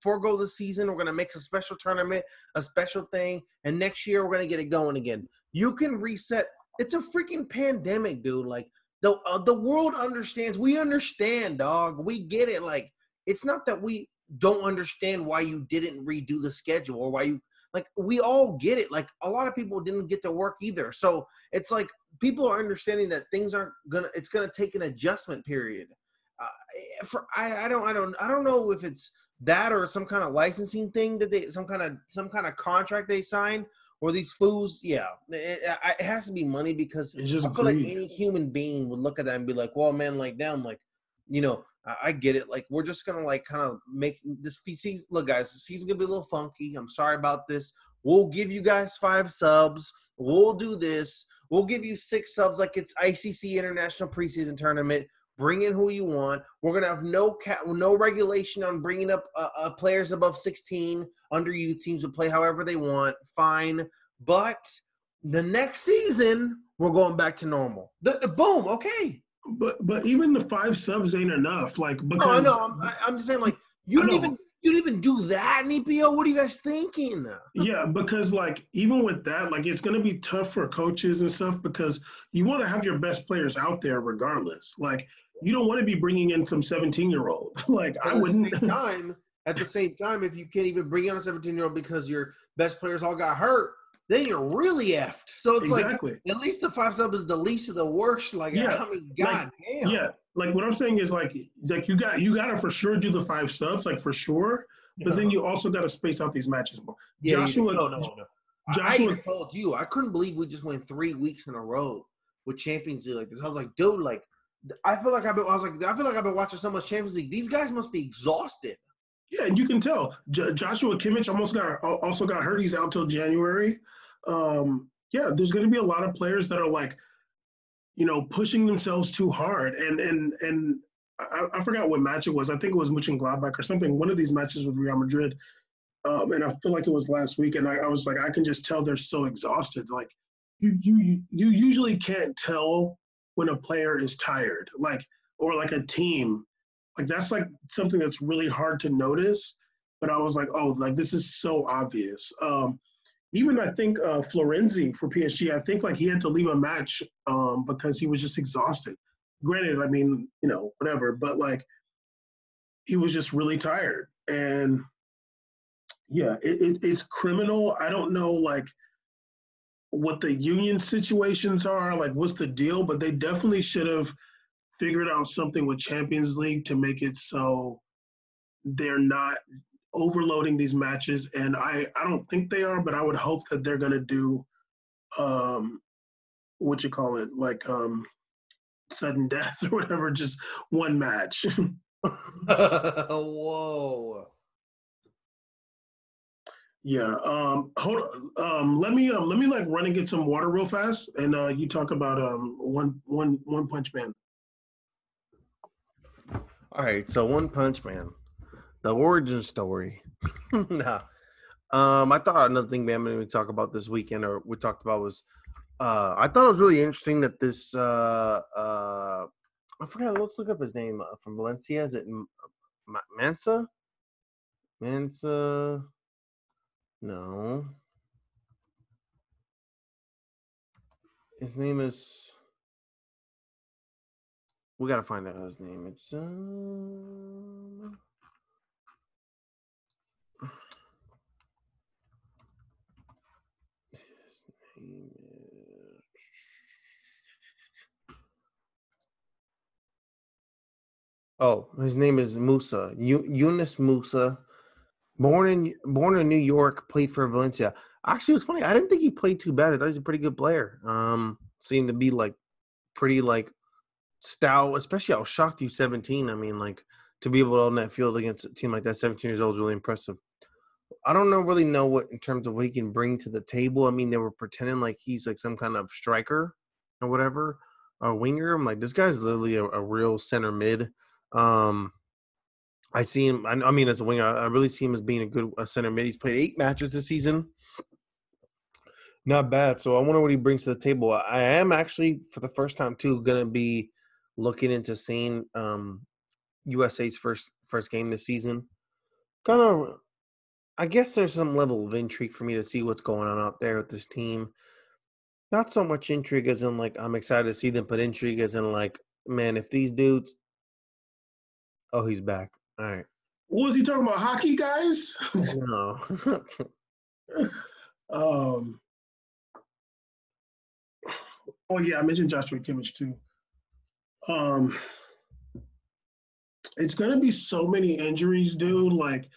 forego the season. We're going to make a special tournament, a special thing, and next year we're going to get it going again. You can reset. It's a freaking pandemic, dude. Like, the world understands. We understand, dog. We get it. Like, it's not that we don't understand why you didn't redo the schedule or why you – like, we all get it. Like, a lot of people didn't get to work either. So it's like people are understanding that things aren't gonna. It's gonna take an adjustment period. I don't know if it's that or some kind of licensing thing that some kind of contract they signed, or these fools. Yeah, it has to be money, because I feel like any human being would look at that and be like, well, man, like, damn, like, you know, I get it. Like, we're just going to, like, kind of make this season. Look, guys, the season's going to be a little funky. I'm sorry about this. We'll give you guys 5 subs. We'll do this. We'll give you 6 subs like it's ICC International Preseason Tournament. Bring in who you want. We're gonna have no regulation on bringing up players above 16. Under youth teams to play however they want. Fine, but the next season we're going back to normal. Boom. Okay. But even the 5 subs ain't enough. Like No, because no, I'm just saying, like, you don't even do that in EPO. What are you guys thinking? Yeah, because like even with that, like it's gonna be tough for coaches and stuff because you want to have your best players out there regardless. Like you don't want to be bringing in some 17-year-old. Like I wouldn't. At the same time, if you can't even bring in a 17-year-old because your best players all got hurt, then you're really effed. So it's exactly. Like at least the 5 sub is the least of the worst. Like, yeah, I mean, like, damn. Yeah, like what I'm saying is like you gotta for sure do the 5 subs, like for sure. But then you also gotta space out these matches more. Yeah, Joshua, no. I even told you I couldn't believe we just went 3 weeks in a row with Champions League like this. I was like, dude, like I feel like I've been watching so much Champions League. These guys must be exhausted. Yeah, and you can tell Joshua Kimmich also got hurt. He's out till January. Yeah, there's going to be a lot of players that are like, pushing themselves too hard. And I forgot what match it was. I think it was Mönchengladbach or something. One of these matches with Real Madrid. And I feel like it was last week. And I was like, I can just tell they're so exhausted. Like you usually can't tell when a player is tired, or like a team. Like that's like something that's really hard to notice. But I was like, oh, like this is so obvious. Even I think Florenzi for PSG, I think like he had to leave a match because he was just exhausted. Granted, I mean, whatever, but like he was just really tired. And yeah, it's criminal. I don't know like what the union situations are, like what's the deal, but they definitely should have figured out something with Champions League to make it so they're not overloading these matches. And I don't think they are, but I would hope that they're going to do like sudden death or whatever, just one match. Whoa. Yeah. Hold on. Let me like run and get some water real fast, and you talk about One Punch Man. All right, so One Punch Man, the origin story. Nah. I thought another thing we talk about this weekend, or we talked about, was I thought it was really interesting that this I forgot. Let's look up his name from Valencia. Is it Mansa? Mansa? No. His name is. We gotta find out his name. It's. His name is. Oh, his name is Musa. Yunus Musa. Born in New York, played for Valencia. Actually, it was funny. I didn't think he played too bad. I thought he was a pretty good player. Seemed to be like pretty like stout. Especially, I was shocked he was 17. I mean, like to be able to own that field against a team like that, 17 years old, is really impressive. I don't really know what in terms of what he can bring to the table. I mean, they were pretending like he's like some kind of striker or whatever, or winger. I'm like, this guy's literally a real center mid. I see him. I mean, as a winger, I really see him as being a center mid. He's played 8 matches this season. Not bad. So I wonder what he brings to the table. I am actually, for the first time too, going to be looking into seeing USA's first game this season. Kind of, I guess there's some level of intrigue for me to see what's going on out there with this team. Not so much intrigue as in like I'm excited to see them, but intrigue as in like, man, if these dudes. Oh, he's back. All right. What was he talking about? Hockey, guys? No. Oh yeah, I mentioned Joshua Kimmich too. It's gonna be so many injuries, dude. Like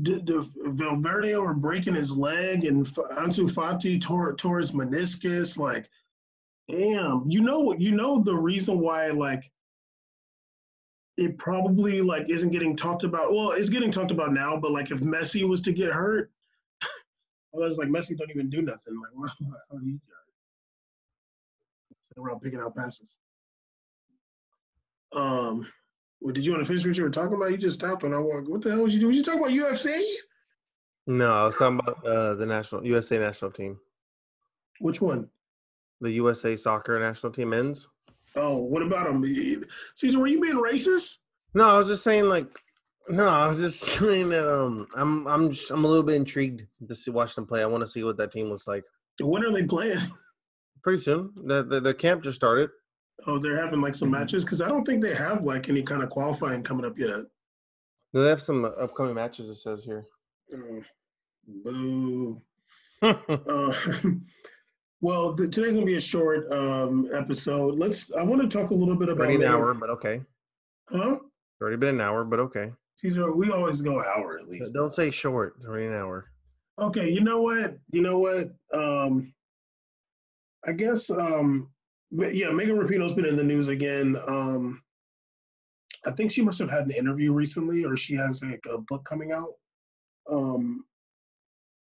the Valverde were breaking his leg, and Ansu Fati tore his meniscus. Like, damn, the reason why like it probably like isn't getting talked about. Well, it's getting talked about now, but like if Messi was to get hurt, I was like, Messi don't even do nothing. Like, how do you get hurt? Sitting around picking out passes. Well, did you want to finish what you were talking about? You just stopped when I walked. What the hell was you doing? Was you talking about UFC? No, I was talking about the national USA national team, Which one? the USA soccer national team men's. Oh, what about him? Caesar, were you being racist? No, I was just saying no, I was just saying that I'm a little bit intrigued to watch them play. I want to see what that team looks like. When are they playing? Pretty soon, the camp just started. Oh, they're having like some matches because I don't think they have like any kind of qualifying coming up yet. They have some upcoming matches. It says here. Boo. uh, well, today's gonna be a short episode. I want to talk a little bit about already an hour, but okay. Huh? It's already been an hour, but okay. Caesar, we always go an hour at least. Don't say short. It's already an hour. Okay, you know what? I guess Megan Rapinoe's been in the news again. I think she must have had an interview recently, or she has like a book coming out.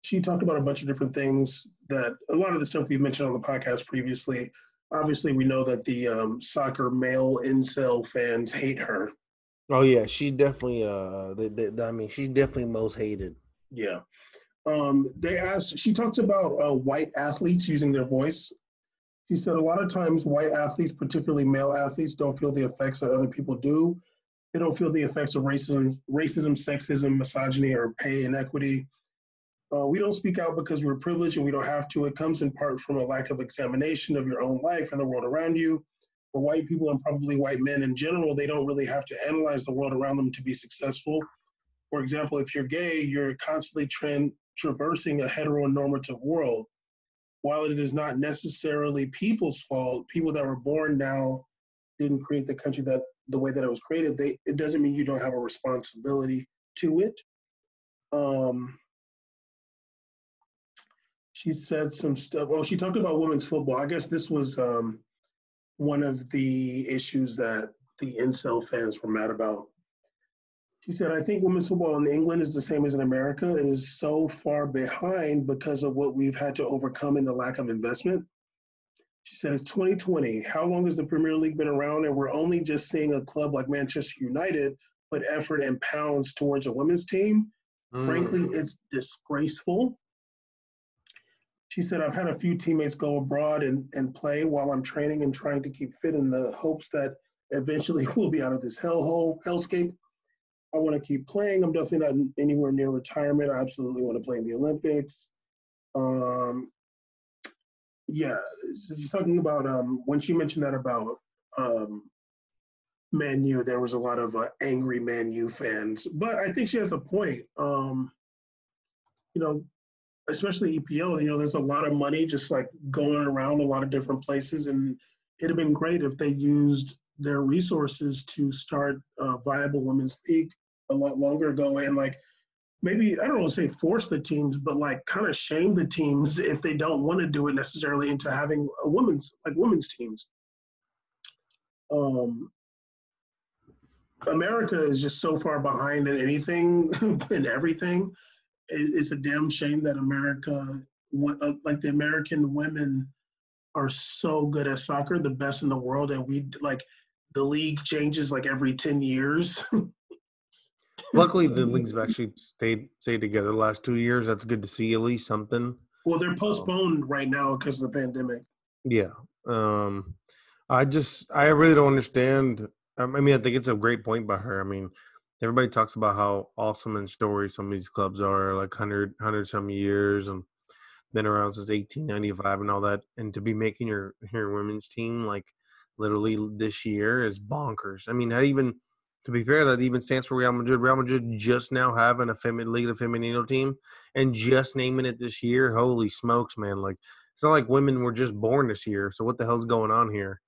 She talked about a bunch of different things that a lot of the stuff we've mentioned on the podcast previously. Obviously, we know that the soccer male incel fans hate her. Oh yeah, she's definitely she's definitely most hated. Yeah. She talked about white athletes using their voice. She said a lot of times white athletes, particularly male athletes, don't feel the effects that other people do. They don't feel the effects of racism, sexism, misogyny, or pay inequity. We don't speak out because we're privileged and we don't have to. It comes in part from a lack of examination of your own life and the world around you. For white people and probably white men in general, they don't really have to analyze the world around them to be successful. For example, if you're gay, you're constantly traversing a heteronormative world. While it is not necessarily people's fault, people that were born now didn't create the country the way that it was created. It doesn't mean you don't have a responsibility to it. She said some stuff. Oh, she talked about women's football. I guess this was one of the issues that the incel fans were mad about. She said, I think women's football in England is the same as in America. It is so far behind because of what we've had to overcome in the lack of investment. She said, it's 2020. How long has the Premier League been around? And we're only just seeing a club like Manchester United put effort and pounds towards a women's team. Frankly, it's disgraceful. She said, I've had a few teammates go abroad and play while I'm training and trying to keep fit in the hopes that eventually we'll be out of this hellscape. I want to keep playing. I'm definitely not anywhere near retirement. I absolutely want to play in the Olympics. Yeah, so she's talking about when she mentioned that about Man U, there was a lot of angry Man U fans. But I think she has a point. Especially EPL, there's a lot of money just like going around a lot of different places. And it'd have been great if they used their resources to start a viable women's league a lot longer ago. And like, maybe, I don't want to say force the teams, but like kind of shame the teams if they don't want to do it necessarily into having women's teams. America is just so far behind in anything and everything. It's a damn shame that like the American women are so good at soccer, the best in the world, and the league changes like every 10 years. Luckily, the leagues have actually stayed together the last 2 years. That's good to see, at least something. Well, they're postponed right now because of the pandemic. Yeah. I really don't understand. I think it's a great point by her. I mean, everybody talks about how awesome and story some of these clubs are, like 100 some years and been around since 1895 and all that. And to be making your women's team like literally this year is bonkers. I mean, to be fair, that even stands for Real Madrid. Real Madrid just now having a Liga Femenino team and just naming it this year. Holy smokes, man. Like, it's not like women were just born this year. So what the hell's going on here?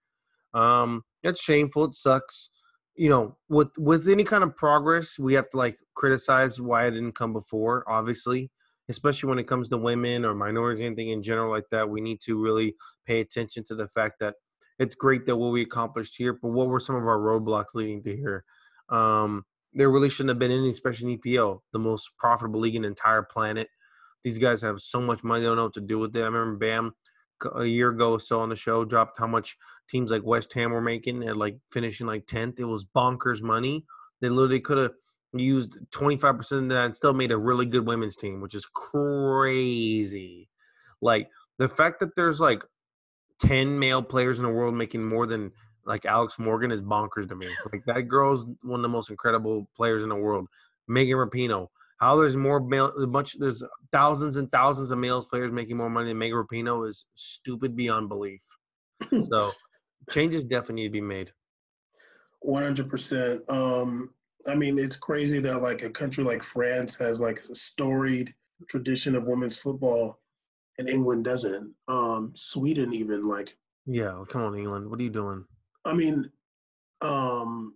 It's shameful. It sucks. With any kind of progress, we have to like criticize why it didn't come before, obviously, especially when it comes to women or minorities, anything in general like that. We need to really pay attention to the fact that it's great that what we accomplished here, but what were some of our roadblocks leading to here? There really shouldn't have been any, especially in EPL, the most profitable league in the entire planet. These guys have so much money, they don't know what to do with it. I remember Bam a year ago or so on the show, dropped how much teams like West Ham were making at like finishing like 10th. It was bonkers money. They literally could have used 25% of that and still made a really good women's team, which is crazy. Like the fact that there's like 10 male players in the world making more than like Alex Morgan is bonkers to me. Like that girl's one of the most incredible players in the world. Megan Rapinoe. How there's more male, there's thousands and thousands of male players making more money than Megan Rapinoe is stupid beyond belief. So changes definitely need to be made. 100%. I mean, it's crazy that like a country like France has like a storied tradition of women's football, and England doesn't. Sweden even like. Yeah, come on, England. What are you doing? I mean, um,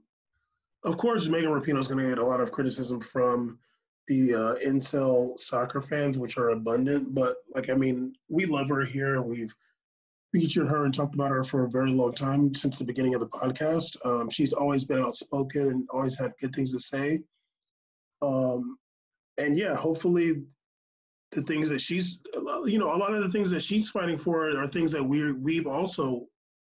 of course, Megan Rapinoe is going to get a lot of criticism from the incel soccer fans, which are abundant. But like, I mean, we love her here. We've featured her and talked about her for a very long time since the beginning of the podcast. She's always been outspoken and always had good things to say. And yeah, hopefully the things that she's, a lot of the things that she's fighting for are things that we've also,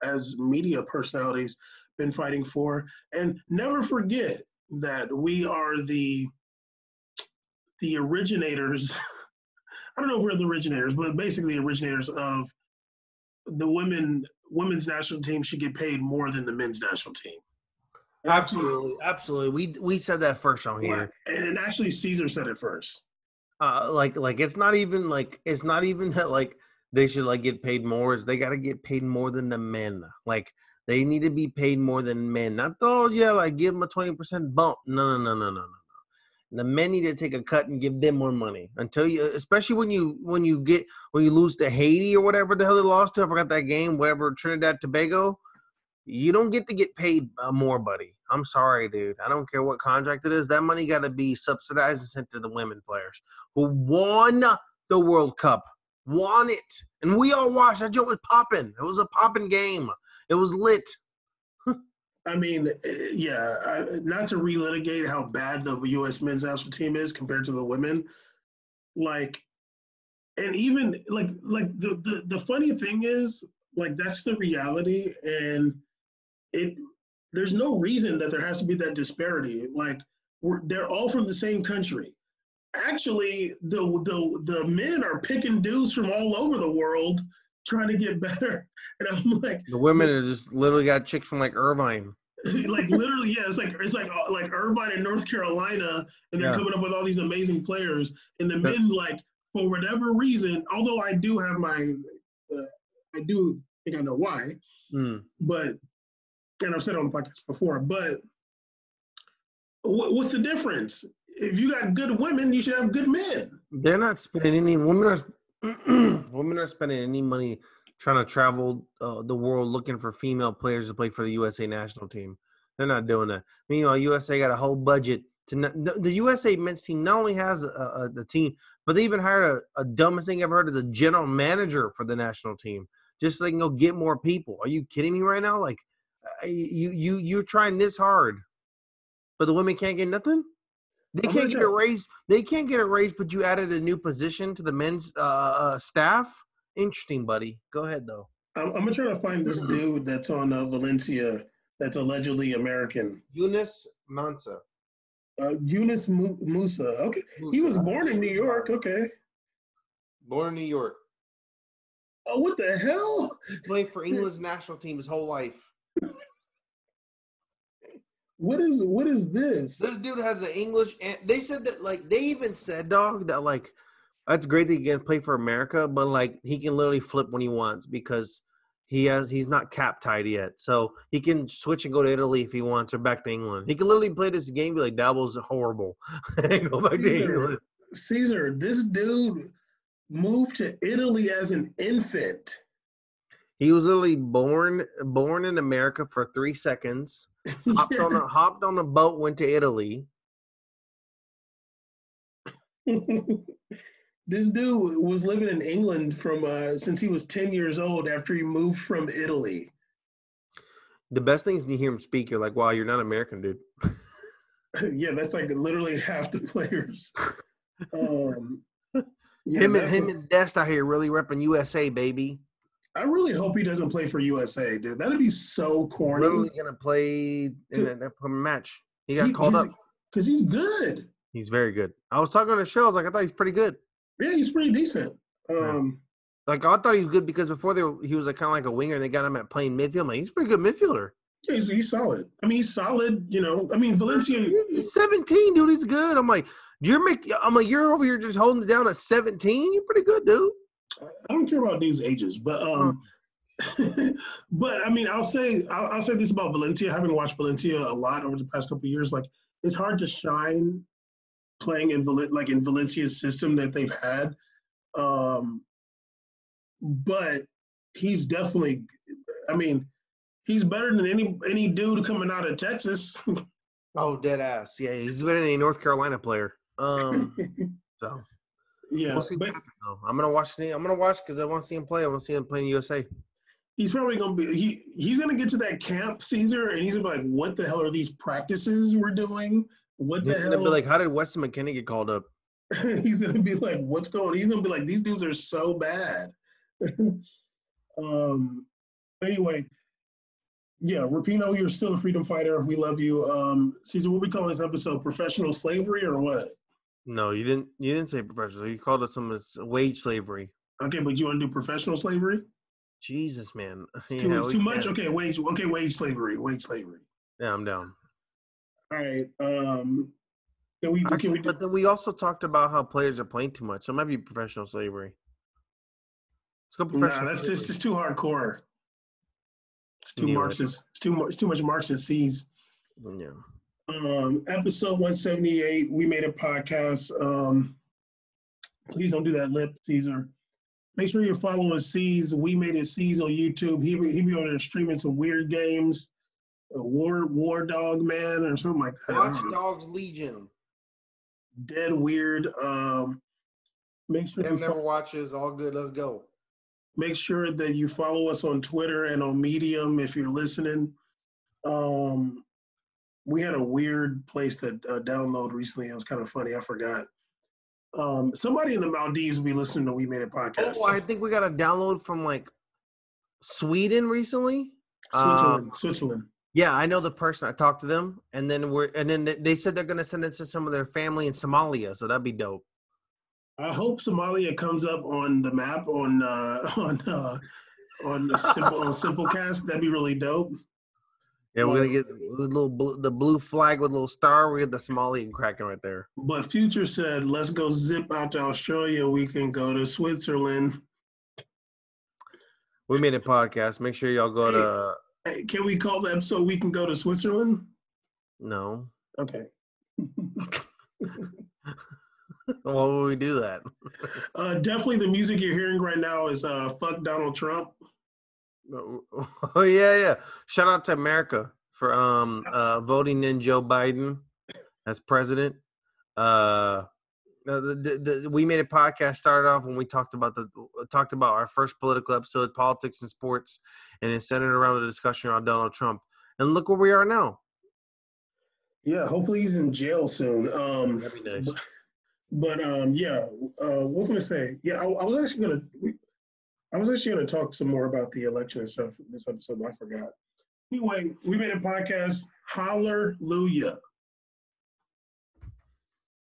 as media personalities, been fighting for. And never forget that we are the originators. I don't know if we're the originators, but basically the originators of the women's national team should get paid more than the men's national team. Absolutely. We said that first on here, and actually Caesar said it first. Like it's not even that like they should like get paid more. It's they got to get paid more than the men. Like they need to be paid more than men. Not though, yeah, like give them a 20% bump. No. The men need to take a cut and give them more money until you, especially when you lose to Haiti or whatever the hell they lost to. I forgot that game, whatever, Trinidad Tobago. You don't get to get paid more, buddy. I'm sorry, dude. I don't care what contract it is. That money got to be subsidized and sent to the women players who won the World Cup, won it, and we all watched. That joke was popping. It was a popping game. It was lit. I mean, yeah, not to relitigate how bad the U.S. men's national team is compared to the women. Like, and even like the funny thing is, like, that's the reality, and there's no reason that there has to be that disparity. Like, they're all from the same country. Actually, the men are picking dudes from all over the world trying to get better. And I'm like, the women are just literally got chicks from like Irvine. Like literally, yeah, it's like Irvine in North Carolina, and they're coming up with all these amazing players. And the men, like, for whatever reason, although I do have my, I do think I know why, but, and I've said it on the podcast before, but what's the difference? If you got good women, you should have good men. They're not spending any women are spending any money trying to travel the world looking for female players to play for the USA national team. They're not doing that. Meanwhile, USA got a whole budget. The USA men's team not only has the team, but they even hired a dumbest thing I've ever heard as a general manager for the national team, just so they can go get more people. Are you kidding me right now? Like, you're trying this hard, but the women can't get nothing? They can't get a raise. They can't get a raise, but you added a new position to the men's staff. Interesting, buddy. Go ahead, though. I'm going to try to find this dude that's on Valencia that's allegedly American. Yunus Mansa. Yunus Musa. Okay. He was born in New York. Okay. Born in New York. Oh, what the hell? He played for England's national team his whole life. What is this? This dude has an English, and they said that, like, they even said, dog, that, like, that's great that he can play for America, but, like, he can literally flip when he wants because he's not cap tied yet. So he can switch and go to Italy if he wants or back to England. He can literally play this game and be like, that was horrible. And go back to England. Caesar, this dude moved to Italy as an infant. He was literally born in America for 3 seconds. Hopped on a boat, went to Italy. This dude was living in England from since he was 10 years old after he moved from Italy. The best thing is when you hear him speak, you're like, wow, you're not American, dude. Yeah, that's like literally half the players. Him and Dest out here really repping USA, baby. I really hope he doesn't play for USA, dude. That'd be so corny. Literally going to play in an upcoming match. He got called up. Because he's good. He's very good. I was talking on the show. I was like, I thought he's pretty good. Yeah, he's pretty decent. Like, I thought he was good because before he was like kind of like a winger, and they got him at playing midfield. Like, he's a pretty good midfielder. Yeah, he's solid. I mean, he's solid. You know, I mean, Valencia. He's 17, dude. He's good. I'm like, you're over here just holding it down at 17. You're pretty good, dude. I don't care about dudes' ages, but but I mean, I'll say this about Valencia. Having watched Valencia a lot over the past couple of years, like it's hard to shine playing in Valencia's system that they've had. But he's definitely. I mean, he's better than any dude coming out of Texas. Oh, dead ass. Yeah, he's better than a North Carolina player. So. Yeah, we'll see what happens, though. I'm gonna watch because I want to see him play. I want to see him play in USA. He's probably gonna be he's gonna get to that camp, Caesar, and he's gonna be like, "What the hell are these practices we're doing? What the hell?" He's gonna be like, "How did Weston McKennie get called up?" He's gonna be like, "What's going?" He's gonna be like, "These dudes are so bad." Anyway, yeah, Rapinoe, you're still a freedom fighter. We love you, Caesar. What we call this episode? Professional slavery or what? No, you didn't. You didn't say professional. You called it some wage slavery. Okay, but you want to do professional slavery? Jesus, man, it's too much. Okay, wage slavery. Wage slavery. Yeah, I'm down. All right. But then we also talked about how players are playing too much. So it might be professional slavery. Let's go professional. Nah, that's just too hardcore. It's too Marxist. It's too much Marxist sees. Yeah. Episode 178, we made a podcast. Please don't do that lip, Caesar. Make sure you're following C's. We made it C's on YouTube. He be over there streaming some weird games. War Dog Man or something like that. Watch Dogs Legion. Dead weird. Make sure you never watches. All good. Let's go. Make sure that you follow us on Twitter and on Medium if you're listening. We had a weird place to download recently. It was kind of funny. I forgot. Somebody in the Maldives will be listening to We Made It podcast. Oh, I think we got a download from like Sweden recently. Switzerland. Yeah, I know the person. I talked to them, and then they said they're gonna send it to some of their family in Somalia. So that'd be dope. I hope Somalia comes up on the map on Simplecast. That'd be really dope. Yeah, we're gonna get the blue flag with a little star. We get the Somalian cracking right there. But Future said, "Let's go zip out to Australia. We can go to Switzerland." We made a podcast. Make sure y'all go to. Hey, can we call the episode "We Can Go to Switzerland"? No. Okay. Why would we do that? Definitely, the music you're hearing right now is "Fuck Donald Trump." Oh yeah. Shout out to America for voting in Joe Biden as president. We made a podcast. Started off when we talked about our first political episode, politics and sports, and it centered around the discussion on Donald Trump. And look where we are now. Yeah, hopefully he's in jail soon. That'd be nice. But yeah, what was I gonna say? Yeah, I was actually gonna talk some more about the election and stuff this episode, but I forgot. Anyway, we made a podcast. Hallelujah.